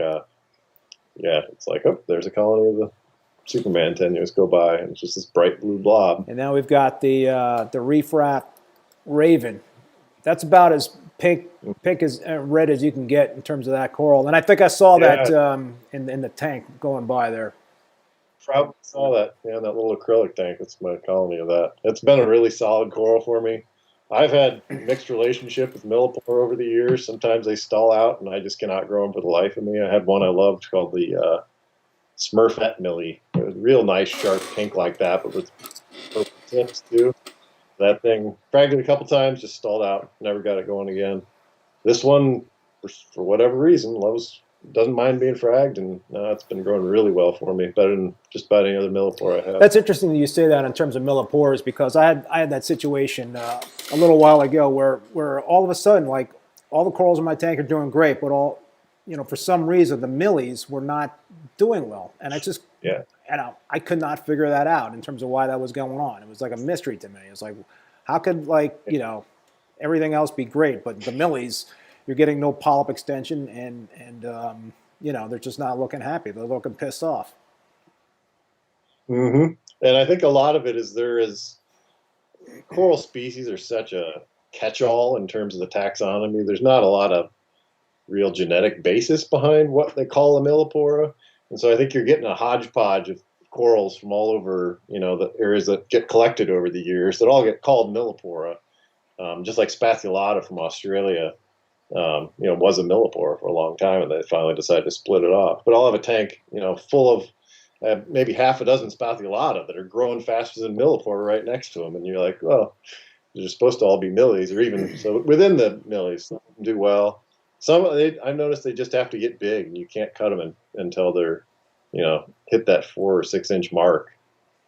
Speaker 2: Yeah, it's like, oh, there's a colony of the Superman tenuous go by, and it's just this bright blue blob.
Speaker 1: And now we've got the Reef Wrap Raven. That's about as pink as red as you can get in terms of that coral. And I think I saw that in the tank going by there.
Speaker 2: Probably saw that. Yeah, that little acrylic tank. That's my colony of that. It's been a really solid coral for me. I've had mixed relationship with millipore over the years. Sometimes they stall out, and I just cannot grow them for the life of me. I had one I loved called the Smurfette Millie. It was real nice, sharp pink like that, but with purple tips too. That thing fragged it a couple times, just stalled out. Never got it going again. This one, for whatever reason, loves doesn't mind being fragged, and it's been growing really well for me, better than just about any other millipore I have.
Speaker 1: That's interesting that you say that in terms of millipores, because I had that situation a little while ago where all of a sudden, like, all the corals in my tank are doing great, but all, for some reason the millies were not doing well, and I just I could not figure that out in terms of why that was going on. It was like a mystery to me. It was like, how could, like, everything else be great, but the millies, you're getting no polyp extension, and they're just not looking happy. They're looking pissed off.
Speaker 2: And I think a lot of it is coral species are such a catch-all in terms of the taxonomy. There's not a lot of real genetic basis behind what they call a millipora, and so I think you're getting a hodgepodge of corals from all over, the areas that get collected over the years that all get called millipora, just like Spathulata from Australia. Was a millipore for a long time, and they finally decided to split it off. But I'll have a tank, full of maybe half a dozen Spathulata that are growing faster than millipore right next to them, and you're like, well, they're supposed to all be millies, or even so within the millies, some of them do well. Some I've noticed they just have to get big, and you can't cut them until they're, hit that 4 or 6 inch mark,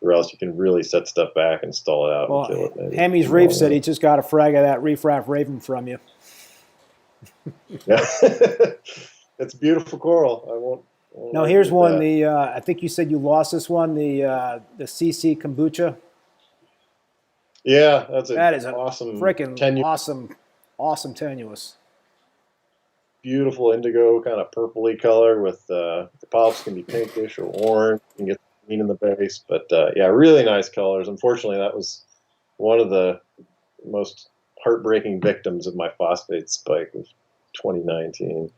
Speaker 2: or else you can really set stuff back and stall it out and kill it. Maybe.
Speaker 1: Hammy's Reef said he just got a frag of that Reef Raven from you.
Speaker 2: Yeah, it's a beautiful coral. I won't
Speaker 1: now here's one. The I think you said you lost this one. The CC kombucha.
Speaker 2: Yeah, that
Speaker 1: is an
Speaker 2: awesome,
Speaker 1: freaking awesome tenuous.
Speaker 2: Beautiful indigo kind of purpley color with the polyps can be pinkish or orange. You can get green in the base, but really nice colors. Unfortunately, that was one of the most heartbreaking victims of my phosphate spike of 2019.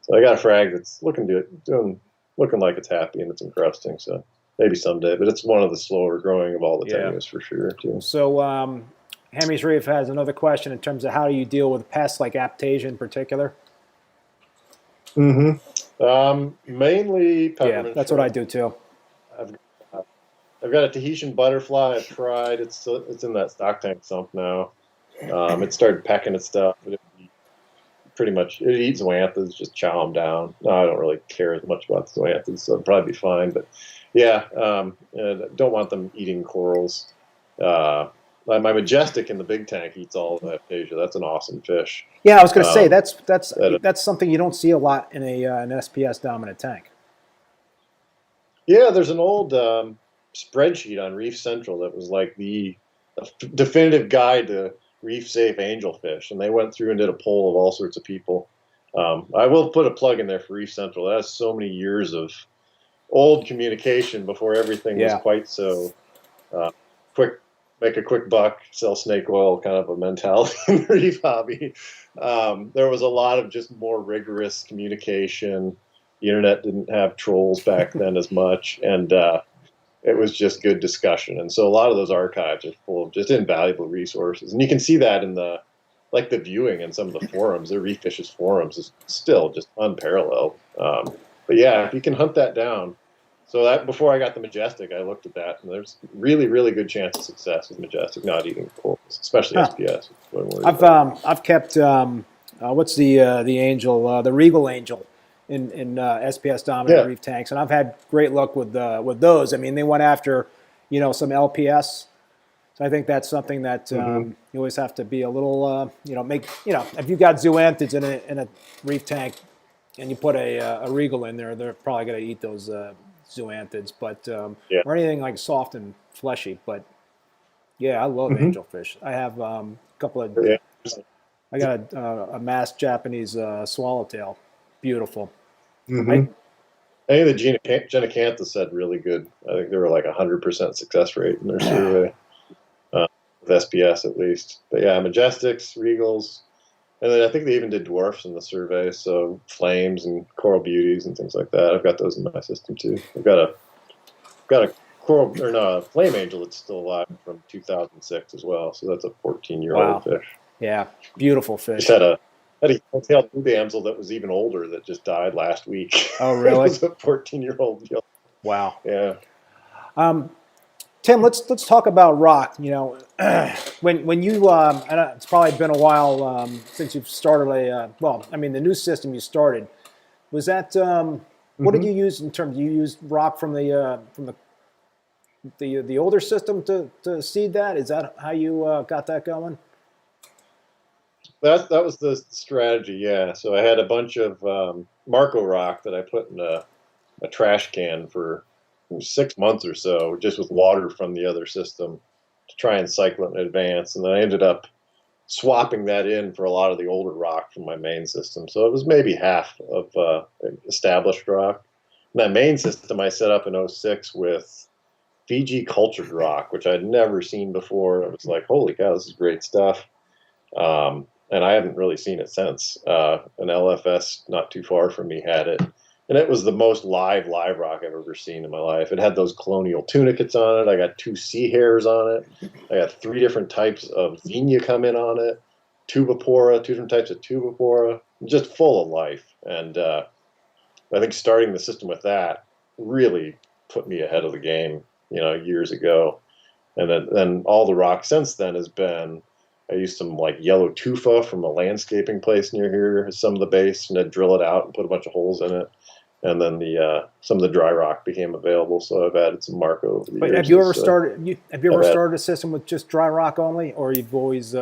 Speaker 2: So I got a frag that's looking like it's happy and it's encrusting. So maybe someday, but it's one of the slower growing of all the tenuous for sure too.
Speaker 1: So Hammy's Reef has another question in terms of how do you deal with pests like Apptasia in particular?
Speaker 2: Mainly peppermint.
Speaker 1: Yeah, that's what I do too.
Speaker 2: I've got a Tahitian butterfly. I've tried. It's in that stock tank sump now. It started pecking at stuff, but it eats zoanthids, just chow them down. No, I don't really care as much about the zoanthids, so it'll probably be fine. But don't want them eating corals. My majestic in the big tank eats all of that Apptasia. That's an awesome fish.
Speaker 1: Yeah, I was going to say that's something you don't see a lot in an SPS dominant tank.
Speaker 2: Yeah, there's an old spreadsheet on Reef Central that was like the definitive guide to reef safe angelfish, and they went through and did a poll of all sorts of people. I will put a plug in there for Reef Central. That has so many years of old communication before everything was quite so quick. Make a quick buck, sell snake oil kind of a mentality in the reef hobby. There was a lot of just more rigorous communication. The internet didn't have trolls back then as much, and it was just good discussion. And so a lot of those archives are full of just invaluable resources. And you can see that in the viewing in some of the forums. The Reef Fish's forums is still just unparalleled. But yeah, if you can hunt that down. So that before I got the majestic, I looked at that, and there's really, really good chance of success with majestic not eating corals, especially SPS.
Speaker 1: I've kept what's the angel, the regal angel in SPS dominant reef tanks, and I've had great luck with those. I mean, they went after some LPS, so I think that's something that you always have to be a little if you've got zoanthids in a reef tank and you put a regal in there, they're probably going to eat those zoanthids, but or anything like soft and fleshy. But yeah, I love angelfish. I have a couple of. I got a masked Japanese swallowtail, beautiful.
Speaker 2: I think the Genicanthus had really good. I think they were like 100% success rate in their survey with SPS at least. But yeah, majestics, regals. And then I think they even did dwarfs in the survey, so flames and coral beauties and things like that. I've got those in my system too. I've got a coral or no, a flame angel that's still alive from 2006 as well. So that's a 14-year-old fish.
Speaker 1: Yeah, beautiful fish.
Speaker 2: Just had a tailed blue damsel that was even older that just died last week.
Speaker 1: Oh, really?
Speaker 2: It was a 14-year-old.
Speaker 1: Wow.
Speaker 2: Yeah.
Speaker 1: Tim, let's talk about rock. When you it's probably been a while since you've started the new system you started. Was that what did you use in terms? You used rock from the older system to seed that? Is that how you got that going?
Speaker 2: That was the strategy, yeah. So I had a bunch of Marco rock that I put in a trash can for 6 months or so, just with water from the other system to try and cycle it in advance. And then I ended up swapping that in for a lot of the older rock from my main system. So it was maybe half of established rock. And that main system I set up in 06 with Fiji cultured rock, which I'd never seen before. It was like, holy cow, this is great stuff. And I haven't really seen it since. An LFS not too far from me had it. And it was the most live rock I've ever seen in my life. It had those colonial tunicates on it. I got 2 sea hares on it. I got 3 different types of Xenia come in on it. Tubipora, 2 different types of Tubipora. Just full of life. And I think starting the system with that really put me ahead of the game, years ago. And then all the rock since then has been, I used some like yellow tufa from a landscaping place near here as some of the base, and I'd drill it out and put a bunch of holes in it. And then some of the dry rock became available, so I've added some Marco over the years.
Speaker 1: Have you ever started a system with just dry rock only, or you've always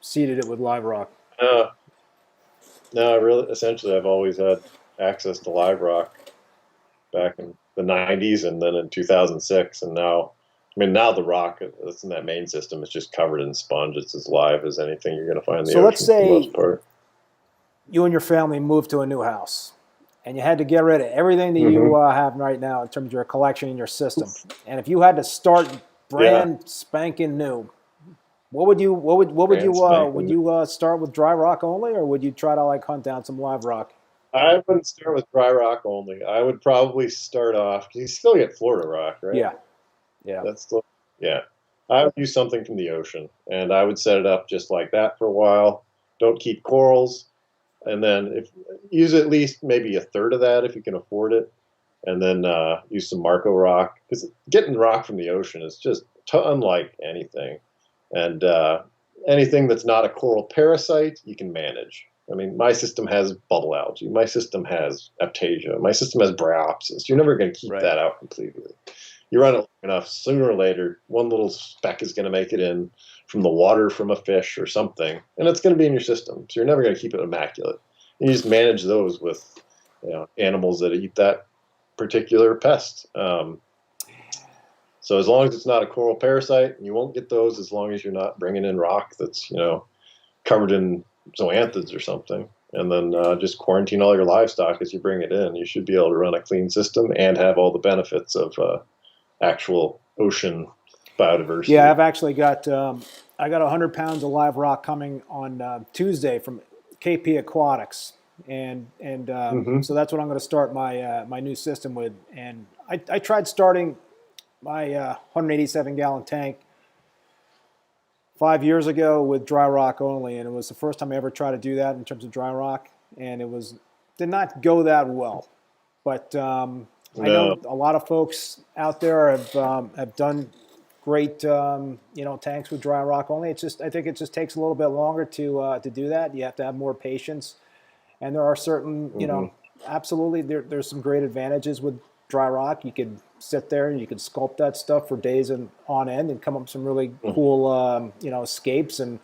Speaker 1: seeded it with live rock?
Speaker 2: No, really, essentially, I've always had access to live rock back in the 90s and then in 2006, and now the rock that's in that main system is just covered in sponge. It's as live as anything you're going to find in the ocean.
Speaker 1: So let's say
Speaker 2: for the most part.
Speaker 1: You and your family moved to a new house, and you had to get rid of everything that you have right now in terms of your collection and your system. And if you had to start brand spanking new, would you start with dry rock only, or would you try to like hunt down some live rock?
Speaker 2: I wouldn't start with dry rock only. I would probably start off, because you still get Florida rock, right?
Speaker 1: Yeah.
Speaker 2: That's still, yeah. I would use something from the ocean, and I would set it up just like that for a while. Don't keep corals, and then use at least maybe a third of that if you can afford it, and then use some Marco rock, because getting rock from the ocean is just unlike anything. And anything that's not a coral parasite, you can manage. My system has bubble algae. My system has Apptasia. My system has Bryopsis. You're never going to keep that out completely. You run it long enough, sooner or later, one little speck is going to make it in from the water from a fish or something, and it's going to be in your system. So you're never going to keep it immaculate. And you just manage those with animals that eat that particular pest. So as long as it's not a coral parasite, you won't get those as long as you're not bringing in rock that's covered in zoanthids or something. And then just quarantine all your livestock as you bring it in. You should be able to run a clean system and have all the benefits of actual ocean biodiversity.
Speaker 1: Yeah, I've actually got I got 100 pounds of live rock coming on Tuesday from KP Aquatics, and so that's what I'm going to start my new system with. And I tried starting my 187 gallon tank 5 years ago with dry rock only, and it was the first time I ever tried to do that in terms of dry rock, and did not go that well. But I know a lot of folks out there have done great tanks with dry rock only. I think it just takes a little bit longer to do that. You have to have more patience, and there are certain absolutely there's some great advantages with dry rock. You could sit there and you could sculpt that stuff for days and on end and come up with some really cool escapes, and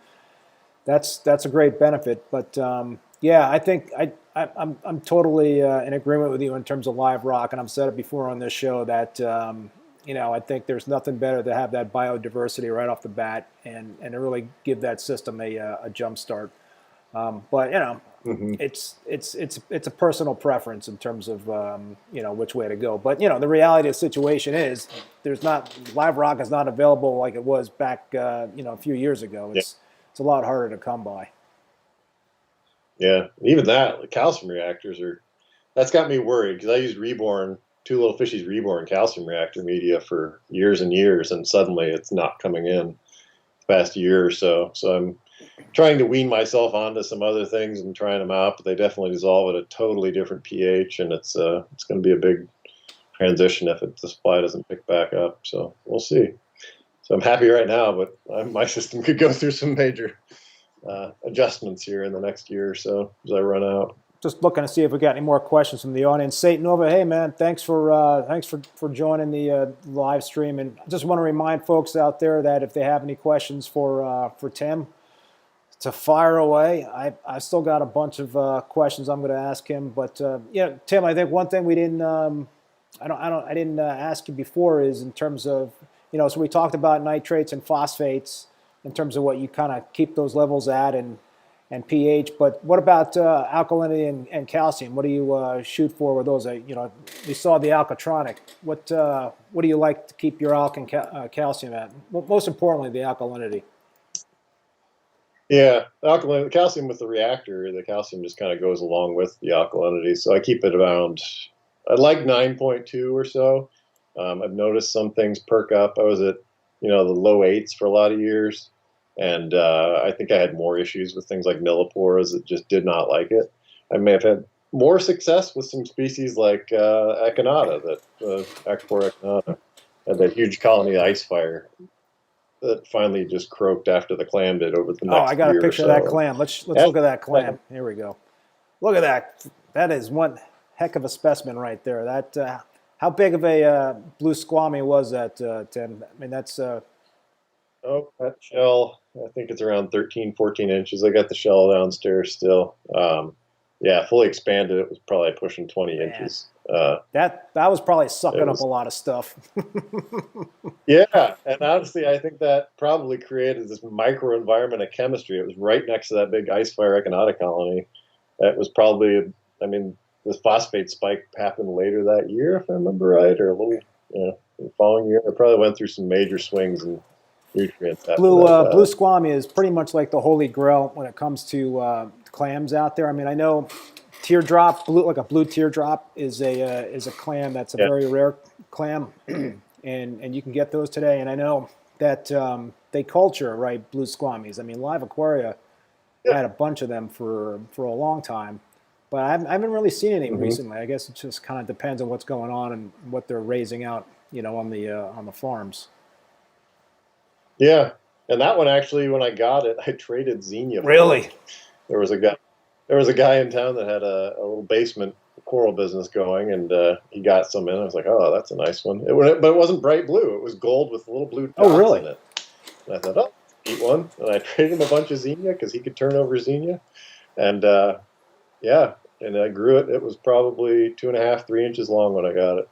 Speaker 1: that's a great benefit. But I think I'm totally in agreement with you in terms of live rock, and I've said it before on this show that I think there's nothing better to have that biodiversity right off the bat and to really give that system a jump start. But it's a personal preference in terms of which way to go. But the reality of the situation is live rock is not available like it was back a few years ago. It's a lot harder to come by.
Speaker 2: Yeah, even that, the calcium reactors that's got me worried, because I used Reborn, Two Little Fishies Reborn calcium reactor media for years and years, and suddenly it's not coming in the past year or so. So I'm trying to wean myself onto some other things and trying them out, but they definitely dissolve at a totally different pH, and it's going to be a big transition if the supply doesn't pick back up. So we'll see. So I'm happy right now, but my system could go through some major adjustments here in the next year or so as I run out.
Speaker 1: just looking to see if we got any more questions from the audience. Satan Nova, hey man, thanks for joining the live stream, and I just want to remind folks out there that if they have any questions for Tim, to fire away. I still got a bunch of questions I'm going to ask him, but yeah, Tim, I think one thing we didn't I didn't ask you before is in terms of, you know, so we talked about nitrates and phosphates in terms of what you kind of keep those levels at and pH, but what about alkalinity and calcium? What do you shoot for with those? You know, we saw the Alkatronic. What do you like to keep your alk and calcium at? Most importantly, the alkalinity.
Speaker 2: Yeah, alkaline calcium with the reactor, the calcium just kind of goes along with the alkalinity. So I keep it around, I like 9.2 or so. I've noticed some things perk up. I was at, you know, the low 8s for a lot of years. And I think I had more issues with things like milliporas that just did not like it. I may have had more success with some species like Echinata, that Acropora Echinata, had that huge colony ice fire that finally just croaked after the clam did over the next year.
Speaker 1: Oh, I got a picture of
Speaker 2: so.
Speaker 1: that clam. Let's look at that clam. Here we go. Look at that. That is one heck of a specimen right there. That how big of a blue squammy was that, Tim? I mean, that's
Speaker 2: Oh, that shell, I think it's around 13, 14 inches. I got the shell downstairs still. Yeah, fully expanded, it was probably pushing 20 inches.
Speaker 1: that was probably sucking up a lot of stuff.
Speaker 2: Yeah, and honestly, I think that probably created this microenvironment of chemistry. It was right next to that big ice fire echinata colony. That was probably, I mean, this phosphate spike happened later that year, if I remember right, or a little, you know, the following year. I probably went through some major swings in nutrients.
Speaker 1: Blue squammy is pretty much like the holy grail when it comes to clams out there. I mean, I know teardrop, like a blue teardrop, is a clam that's a very rare clam, and you can get those today. And I know that they culture, right, blue squammies. I mean, Live Aquaria had a bunch of them for a long time, but I haven't really seen any recently. I guess it just kind of depends on what's going on and what they're raising out, you know, on the farms.
Speaker 2: Yeah, and that one actually, when I got it, I traded Xenia.
Speaker 1: Really?
Speaker 2: There was a guy in town that had a little basement coral business going, and he got some in. I was like, oh, that's a nice one. But it wasn't bright blue. It was gold with little blue dots in it. And I thought, oh, eat one. And I traded him a bunch of Xenia because he could turn over Xenia. And yeah, and I grew it. It was probably 2.5, 3 inches long when I got it,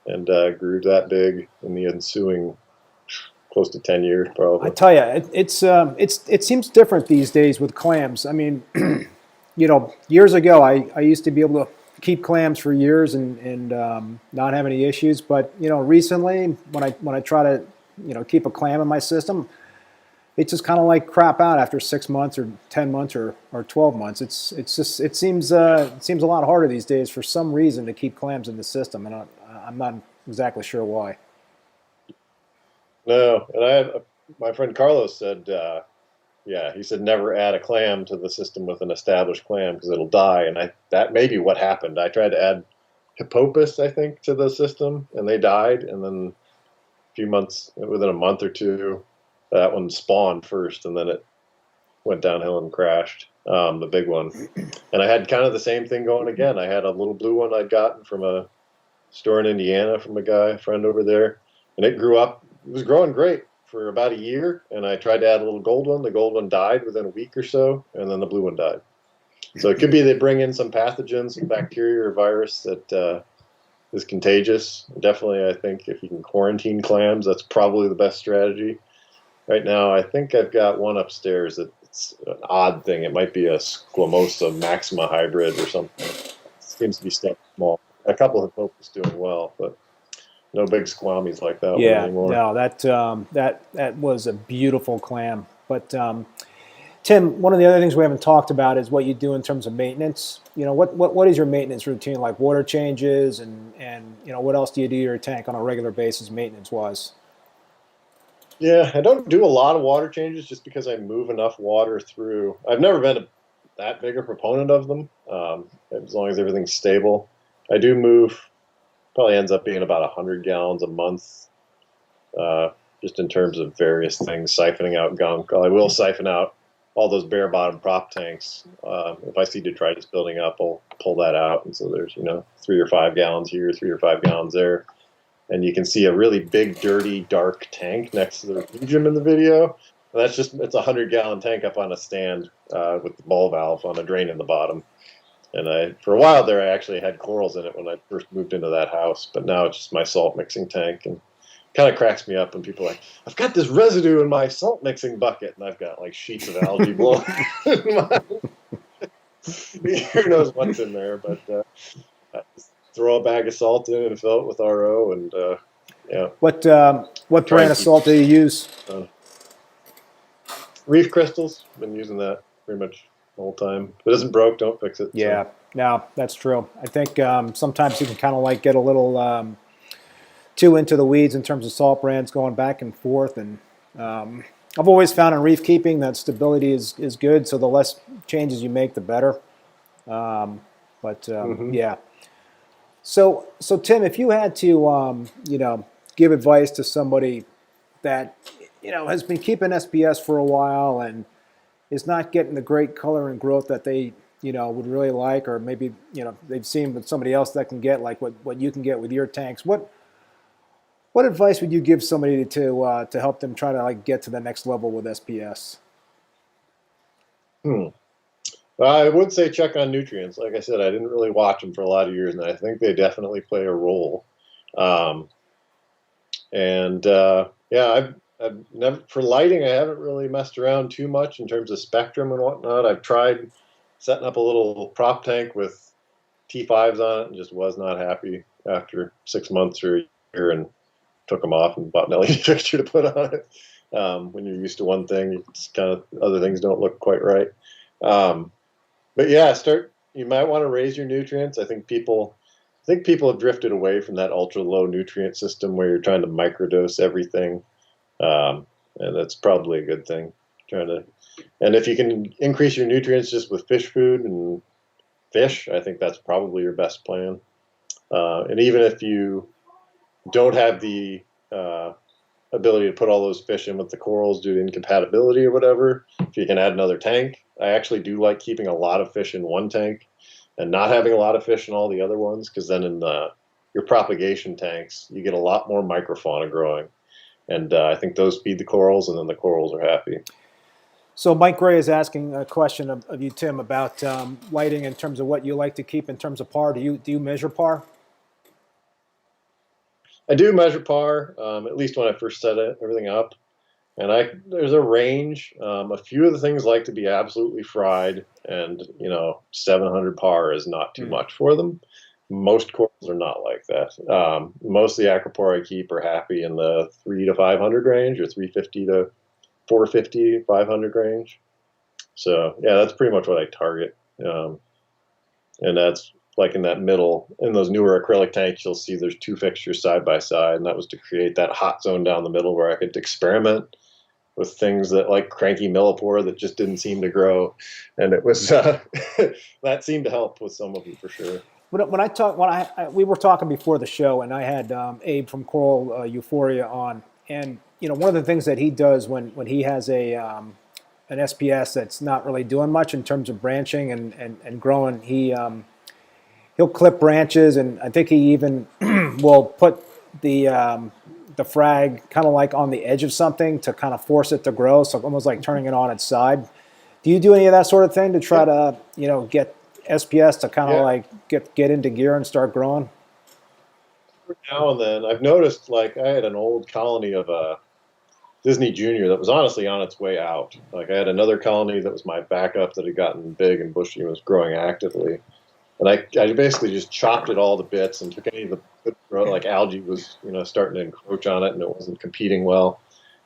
Speaker 2: and grew that big in the ensuing close to 10 years, probably.
Speaker 1: I tell you, it seems different these days with clams. I mean, you know, years ago, I used to be able to keep clams for years and not have any issues. But you know, recently, when I try to, you know, keep a clam in my system, it's just kind of like crap out after 6 months or 10 months or 12 months. It seems a lot harder these days for some reason to keep clams in the system, and I'm not exactly sure why.
Speaker 2: No, and my friend Carlos said, yeah, he said never add a clam to the system with an established clam because it'll die, and that may be what happened. I tried to add Hippopus, I think, to the system, and they died, and then within a month or two, that one spawned first, and then it went downhill and crashed, the big one. And I had kind of the same thing going again. I had a little blue one I'd gotten from a store in Indiana from a friend over there, and it grew up. It was growing great for about a year, and I tried to add a little gold one. The gold one died within a week or so, and then the blue one died. So it could be they bring in some pathogen, some bacteria or virus that is contagious. Definitely, I think if you can quarantine clams, that's probably the best strategy. Right now, I think I've got one upstairs that's an odd thing. It might be a Squamosa maxima hybrid or something. It seems to be stuff small. A couple of Hippopus doing well, but no big squammies like that one anymore.
Speaker 1: No, that was a beautiful clam. But Tim, one of the other things we haven't talked about is what you do in terms of maintenance. You know, what is your maintenance routine, like water changes and you know, what else do you do to your tank on a regular basis maintenance wise?
Speaker 2: Yeah, I don't do a lot of water changes just because I move enough water through. I've never been that big a proponent of them, as long as everything's stable. I do move. Probably ends up being about 100 gallons a month, just in terms of various things, siphoning out gunk. I will siphon out all those bare bottom prop tanks. If I see detritus building up, I'll pull that out. And so there's, 3 or 5 gallons here, 3 or 5 gallons there. And you can see a really big, dirty, dark tank next to the refugium in the video. And it's a 100-gallon tank up on a stand with the ball valve on a drain in the bottom. And for a while there, I actually had corals in it when I first moved into that house. But now it's just my salt mixing tank. And kind of cracks me up when people are like, I've got this residue in my salt mixing bucket, and I've got like sheets of algae blowing. Who knows what's in there? But I just throw a bag of salt in and fill it with RO, and yeah.
Speaker 1: What brand of salt do you use?
Speaker 2: Reef crystals. Been using that pretty much the whole time. If it isn't broke, don't fix it.
Speaker 1: Yeah, so. No, that's true. I think sometimes you can kind of like get a little too into the weeds in terms of salt brands going back and forth. And I've always found in reef keeping that stability is good. So the less changes you make, the better. Yeah. So Tim, if you had to, give advice to somebody that, has been keeping SPS for a while and is not getting the great color and growth that they, would really like, or maybe, they've seen with somebody else that can get like what you can get with your tanks. What advice would you give somebody to help them try to like get to the next level with SPS?
Speaker 2: I would say check on nutrients. Like I said, I didn't really watch them for a lot of years, and I think they definitely play a role. I've never, for lighting, I haven't really messed around too much in terms of spectrum and whatnot. I've tried setting up a little prop tank with T5s on it and just was not happy after 6 months or a year, and took them off and bought an LED fixture to put on it. When you're used to one thing, it's kind of other things don't look quite right. But yeah, you might want to raise your nutrients. I think people have drifted away from that ultra low nutrient system where you're trying to microdose everything. And that's probably a good thing. And if you can increase your nutrients just with fish food and fish, I think that's probably your best plan. And even if you don't have the ability to put all those fish in with the corals due to incompatibility or whatever, if you can add another tank. I actually do like keeping a lot of fish in one tank and not having a lot of fish in all the other ones, because then in your propagation tanks, you get a lot more microfauna growing. And I think those feed the corals, and then the corals are happy.
Speaker 1: So Mike Gray is asking a question of you, Tim, about lighting in terms of what you like to keep in terms of par. Do you measure par?
Speaker 2: I do measure par, at least when I first set everything up. And there's a range. A few of the things like to be absolutely fried, and 700 par is not too much for them. Most corals are not like that. Most of the Acropora I keep are happy in the 300 to 500 range, or 350 to 450, 500 range. So yeah, that's pretty much what I target. And that's like in that middle, in those newer acrylic tanks, you'll see there's 2 fixtures side by side, and that was to create that hot zone down the middle where I could experiment with things that like cranky millipore that just didn't seem to grow. And it was that seemed to help with some of them for sure.
Speaker 1: We were talking before the show, and I had Abe from Coral Euphoria on, and one of the things that he does when he has an SPS that's not really doing much in terms of branching and growing, he'll clip branches, and I think he even will put the frag kind of like on the edge of something to kind of force it to grow, so almost like turning it on its side. Do you do any of that sort of thing to try to get SPS to kind of like get into gear and start growing?
Speaker 2: Now and then, I've noticed, like, I had an old colony of Disney Junior that was honestly on its way out. Like, I had another colony that was my backup that had gotten big and bushy and was growing actively. And I basically just chopped it all to bits and took any of the good growth, like algae was, starting to encroach on it and it wasn't competing well.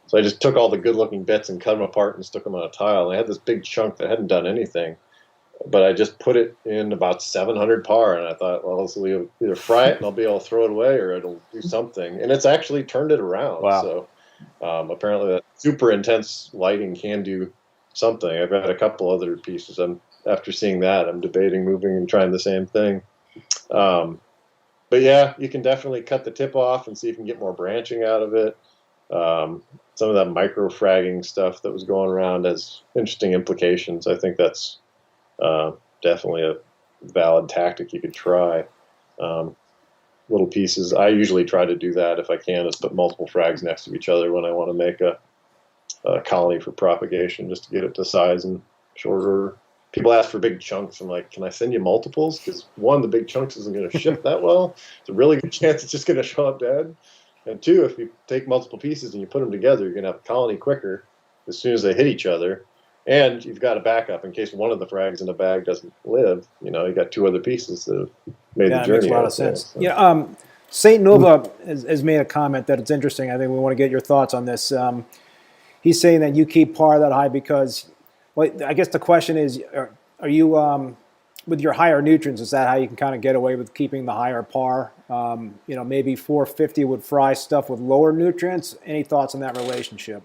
Speaker 2: So I just took all the good-looking bits and cut them apart and stuck them on a tile. And I had this big chunk that hadn't done anything, but I just put it in about 700 par, and I thought, well, this will either fry it and I'll be able to throw it away, or it'll do something. And it's actually turned it around.
Speaker 1: Wow.
Speaker 2: So apparently that super intense lighting can do something. I've got a couple other pieces. After seeing that, I'm debating moving and trying the same thing. But yeah, you can definitely cut the tip off and see if you can get more branching out of it. some of that micro fragging stuff that was going around has interesting implications. I think that's definitely a valid tactic you could try. Little pieces. I usually try to do that if I can, is put multiple frags next to each other when I want to make a colony for propagation, just to get it to size in short order. People ask for big chunks. I'm like, can I send you multiples? Because one, the big chunks isn't going to ship that well. It's a really good chance it's just going to show up dead. And two, if you take multiple pieces and you put them together, you're going to have a colony quicker as soon as they hit each other. And you've got a backup in case one of the frags in the bag doesn't live. You know, you got two other pieces that have made the journey.
Speaker 1: Makes a lot of sense. So. Yeah, Saint Nova has made a comment that it's interesting. I think we want to get your thoughts on this. He's saying that you keep par that high because, well, I guess the question is, are you with your higher nutrients? Is that how you can kind of get away with keeping the higher par? You know, maybe 450 would fry stuff with lower nutrients. Any thoughts on that relationship?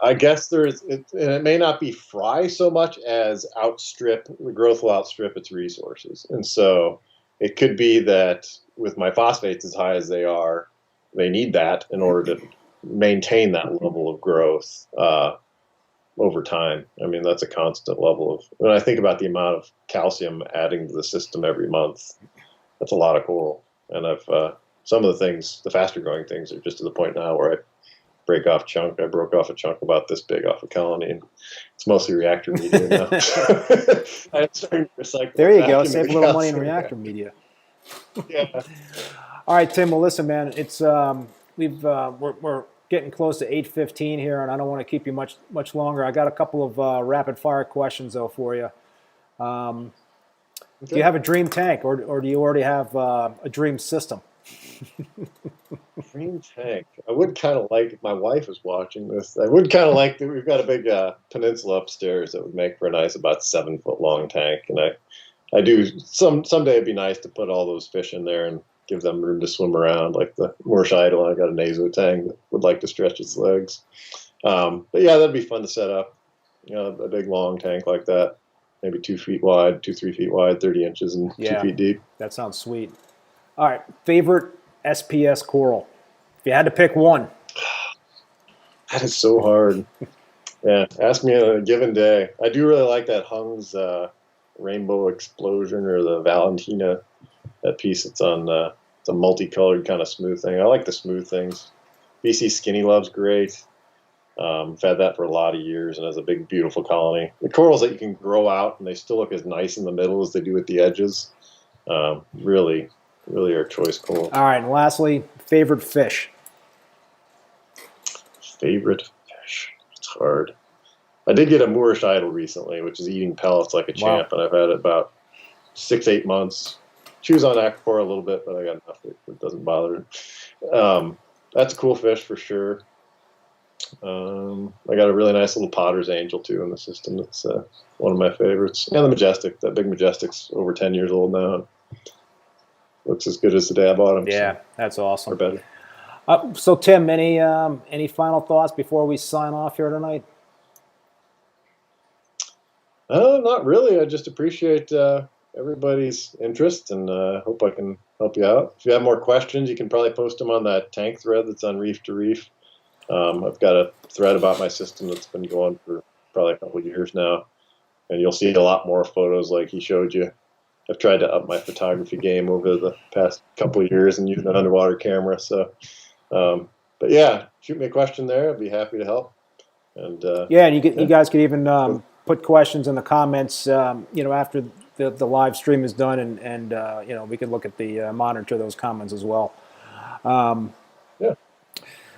Speaker 2: I guess and it may not be fry so much as the growth will outstrip its resources. And so it could be that with my phosphates as high as they are, they need that in order to maintain that level of growth over time. I mean, that's a constant level of, when I think about the amount of calcium adding to the system every month, that's a lot of coral. And some of the things, the faster growing things, are just to the point now where I break off chunk. I broke off a chunk about this big off a colony, and it's mostly reactor media now. I'm starting to recycle.
Speaker 1: There you go. Save a little money in reactor media.
Speaker 2: Yeah.
Speaker 1: All right, Tim. Well, listen, man. It's we're getting close to 8:15 here, and I don't want to keep you much longer. I got a couple of rapid fire questions though for you. Okay. Do you have a dream tank, or do you already have a dream system?
Speaker 2: Dream tank. I would kind of like, if my wife was watching this, I would kind of like that. We've got a big peninsula upstairs that would make for a nice, about 7 foot long tank. And I do, someday it'd be nice to put all those fish in there and give them room to swim around, like the Moorish idol. I got a naso tang that would like to stretch its legs. But yeah, that'd be fun to set up. You know, a big long tank like that, maybe 2 feet wide, 2-3 feet wide, 30 inches and 2 feet deep.
Speaker 1: That sounds sweet. All right, favorite SPS Coral. If you had to pick one.
Speaker 2: That is so hard. Yeah, ask me on a given day. I do really like that Hung's Rainbow Explosion, or the Valentina, that piece. It's on it's a multicolored kind of smooth thing. I like the smooth things. BC Skinny Love's great. I've had that for a lot of years, and has a big, beautiful colony. The corals that you can grow out, and they still look as nice in the middle as they do at the edges. Really are choice coral.
Speaker 1: All right, and lastly, favorite fish.
Speaker 2: Favorite fish. It's hard. I did get a Moorish idol recently, which is eating pellets like a champ, and I've had it about 6-8 months. Chews on Acropora a little bit, but I got enough it doesn't bother it. That's a cool fish for sure. I got a really nice little Potter's Angel too in the system. That's one of my favorites. And the Majestic. That big Majestic's over 10 years old now. Looks as good as the day I bought him.
Speaker 1: Yeah, so. That's awesome.
Speaker 2: Or better.
Speaker 1: So Tim, any final thoughts before we sign off here tonight?
Speaker 2: Not really. I just appreciate everybody's interest, and hope I can help you out. If you have more questions, you can probably post them on that tank thread that's on Reef to Reef. I've got a thread about my system that's been going for probably a couple of years now, and you'll see a lot more photos like he showed you. I've tried to up my photography game over the past couple of years and using an underwater camera. So, but yeah, shoot me a question there. I'd be happy to help. And
Speaker 1: and you guys could even put questions in the comments, after the live stream is done, and we could look at the monitor those comments as well.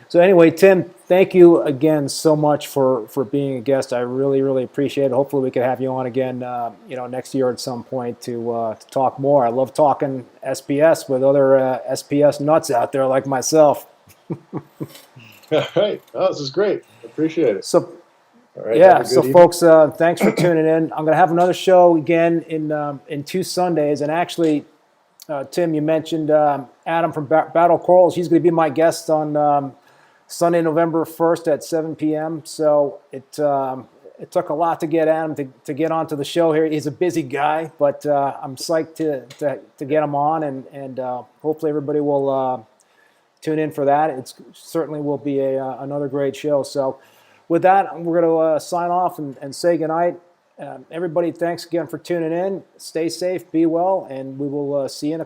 Speaker 1: So anyway, Tim, thank you again so much for being a guest. I really, really appreciate it. Hopefully we could have you on again, next year at some point to talk more. I love talking SPS with other SPS nuts out there like myself.
Speaker 2: All right. Oh, this is great. Appreciate it.
Speaker 1: So,
Speaker 2: all right,
Speaker 1: folks, thanks for tuning in. I'm going to have another show again in 2 Sundays. And actually, Tim, you mentioned Adam from Battle Corals. He's going to be my guest on Sunday, November 1st at 7 p.m. So it took a lot to get Adam to get onto the show here. He's a busy guy, but I'm psyched to get him on, and hopefully everybody will tune in for that. It certainly will be another great show. So with that, we're going to sign off and say goodnight. Everybody, thanks again for tuning in. Stay safe, be well, and we will see you in a